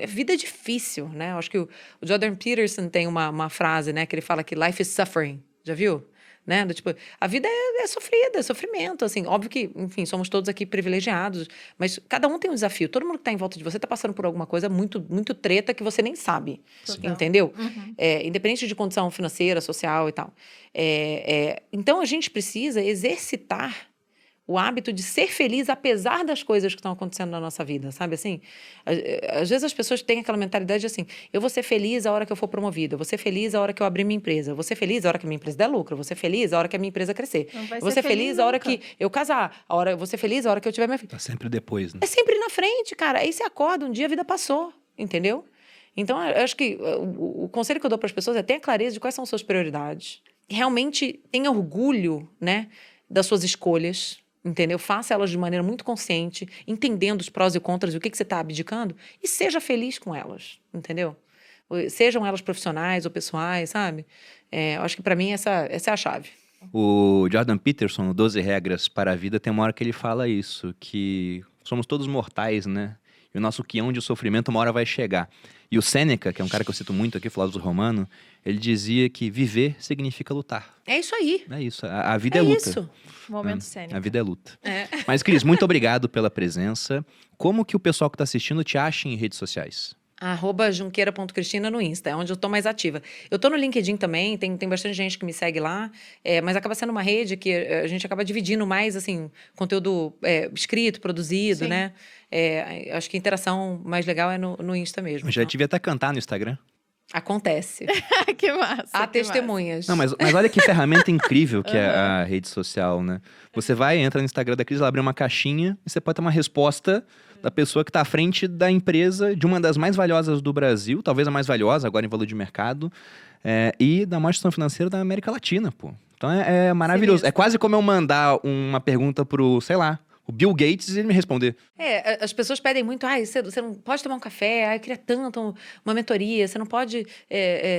vida é difícil, né? Eu acho que o Jordan Peterson tem uma frase, né? Que ele fala que life is suffering. Já viu? Né? Tipo, a vida é sofrida, é sofrimento, assim. Óbvio que, enfim, somos todos aqui privilegiados, mas cada um tem um desafio. Todo mundo que está em volta de você está passando por alguma coisa muito, muito treta que você nem sabe, Total. entendeu? Uhum. Independente de condição financeira, social e tal. Então, a gente precisa exercitar o hábito de ser feliz apesar das coisas que estão acontecendo na nossa vida, sabe assim? Às vezes as pessoas têm aquela mentalidade assim, eu vou ser feliz a hora que eu for promovida, eu vou ser feliz a hora que eu abrir minha empresa, eu vou ser feliz a hora que a minha empresa der lucro, eu vou ser feliz a hora que a minha empresa crescer, Não vai eu vou ser ser feliz feliz a hora nunca. que eu casar, eu vou ser feliz a hora que eu tiver minha filha. Tá sempre depois, né? É sempre na frente, cara. Aí você acorda, um dia a vida passou, entendeu? Então, eu acho que o conselho que eu dou para as pessoas é ter clareza de quais são as suas prioridades. Realmente tenha orgulho, né, das suas escolhas, entendeu? Faça elas de maneira muito consciente, entendendo os prós e contras e o que você está abdicando, e seja feliz com elas, entendeu? Sejam elas profissionais ou pessoais, sabe? Eu acho que para mim essa é a chave. O Jordan Peterson, no 12 Regras para a Vida, tem uma hora que ele fala isso, que somos todos mortais, né? E o nosso quião de sofrimento uma hora vai chegar. E o Sêneca, que é um cara que eu cito muito aqui, filósofo romano, ele dizia que viver significa lutar. É isso aí. É isso, a vida é luta. Isso. Momento cênico. A vida é luta. Mas, Cris, muito obrigado pela presença. Como que o pessoal que está assistindo te acha em redes sociais? @junqueira.cristina no Insta, é onde eu tô mais ativa. Eu tô no LinkedIn também, tem bastante gente que me segue lá, mas acaba sendo uma rede que a gente acaba dividindo mais, assim, conteúdo escrito, produzido, Sim. né? Acho que a interação mais legal é no Insta mesmo. Eu já Então, devia até cantar no Instagram. acontece. Que massa. Há que massa. testemunhas. Não, mas olha que ferramenta incrível que é a rede social, né? Você vai, entra no Instagram da Cris, ela abre uma caixinha e você pode ter uma resposta da pessoa que está à frente da empresa, de uma das mais valiosas do Brasil, talvez a mais valiosa agora em valor de mercado, e da maior instituição financeira da América Latina, pô. Então é maravilhoso. Sinistro. É quase como eu mandar uma pergunta pro, sei lá, o Bill Gates e ele me responder. As pessoas pedem muito, você não pode tomar um café, eu queria tanto uma mentoria, você não pode,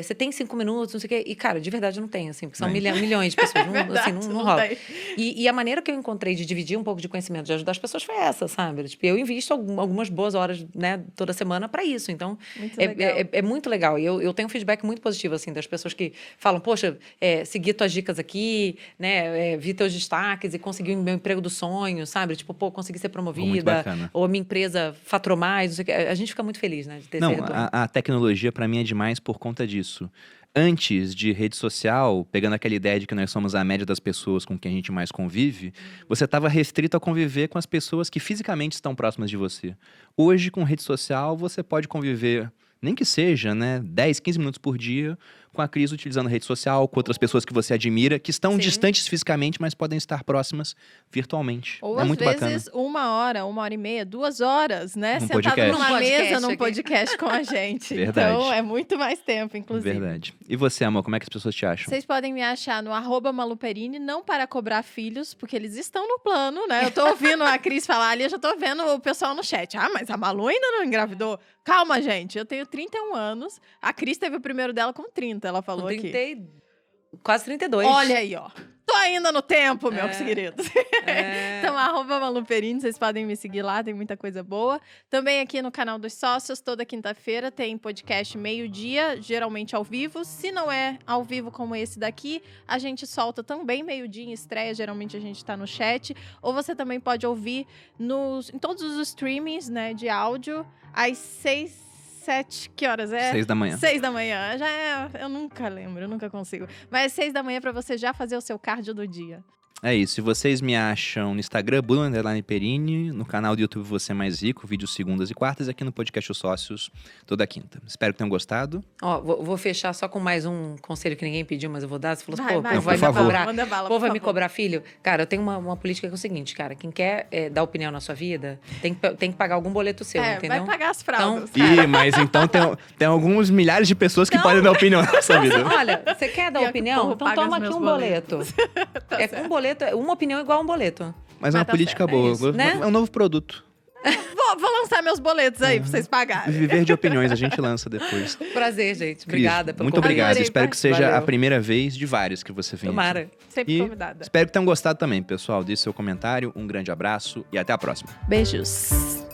você tem 5 minutos, não sei o quê. E, cara, de verdade eu não tenho, assim, porque são Bem. milhões de pessoas, não, Verdade, assim, não não rola. tem. E a maneira que eu encontrei de dividir um pouco de conhecimento, de ajudar as pessoas foi essa, sabe? Tipo, eu invisto algumas boas horas, né, toda semana para isso. Então, Muito legal. é muito legal. E eu tenho um feedback muito positivo, assim, das pessoas que falam, poxa, segui tuas dicas aqui, né, vi teus destaques e consegui o meu emprego dos sonhos, sabe? Tipo, pô, consegui ser Muito promovida, bacana. ou a minha empresa faturou mais, não sei o quê. A gente fica muito feliz, né, de ter esse Não, retorno. a tecnologia para mim é demais por conta disso. Antes de rede social, pegando aquela ideia de que nós somos a média das pessoas com quem a gente mais convive, você estava restrito a conviver com as pessoas que fisicamente estão próximas de você. Hoje, com rede social, você pode conviver, nem que seja, né, 10, 15 minutos por dia, com a Cris utilizando rede social, com outras pessoas que você admira, que estão Sim. distantes fisicamente, mas podem estar próximas virtualmente. Ou é às muito vezes bacana. 1 hora e meia, 2 horas, né? Num Sentado podcast. numa Num podcast mesa, num aqui. podcast com a gente. Verdade. Então, é muito mais tempo, inclusive. Verdade. E você, amor, como é que as pessoas te acham? Vocês podem me achar no @maluperini, não para cobrar filhos, porque eles estão no plano, né? Eu tô ouvindo a Cris falar ali, eu já tô vendo o pessoal no chat. Ah, mas a Malu ainda não engravidou? Calma, gente, eu tenho 31 anos. A Cris teve o primeiro dela com 30, ela falou Com aqui. quase 32. Olha aí, ó. Tô ainda no tempo, meus queridos. É. Então, @maluperini, vocês podem me seguir lá, tem muita coisa boa. Também aqui no canal dos sócios, toda quinta-feira tem podcast meio-dia, geralmente ao vivo. Se não é ao vivo como esse daqui, a gente solta também meio-dia em estreia, geralmente a gente tá no chat. Ou você também pode ouvir em todos os streamings, né, de áudio, às 6, 7, que horas é? 6 da manhã. 6 da manhã, eu nunca lembro, eu nunca consigo. Mas 6 da manhã pra você já fazer o seu cardio do dia. É isso. E vocês me acham no Instagram, Bruno_Perini, no canal do YouTube Você Mais Rico, vídeos segundas e quartas, e aqui no podcast Os Sócios, toda quinta. Espero que tenham gostado. Ó, vou fechar só com mais um conselho que ninguém pediu, mas eu vou dar. Você falou assim, pô, Vai, vai por me favor. cobrar. Manda bala, Pô, por vai me favor. cobrar filho? Cara, eu tenho uma política que é o seguinte, cara. Quem quer dar opinião na sua vida, tem que pagar algum boleto seu, entendeu? Vai pagar as fraldas. Ih, mas então tem alguns milhares de pessoas que podem dar opinião nessa vida. Olha, você quer dar Pior que o opinião? povo Então paga toma os aqui meus um boleto. Tá É certo. um boleto, uma opinião igual a um boleto. Mas é uma tá política certo, é boa. isso, né? É um novo produto. Vou lançar meus boletos aí pra vocês pagarem. Viver de opiniões, a gente lança depois. Prazer, gente. Cris, Obrigada pelo muito convite. obrigado. Adorei, Espero que seja Valeu. a primeira vez de várias que você vem. Tomara. Sempre E convidada. espero que tenham gostado também, pessoal. Deixe seu comentário, um grande abraço e até a próxima. Beijos.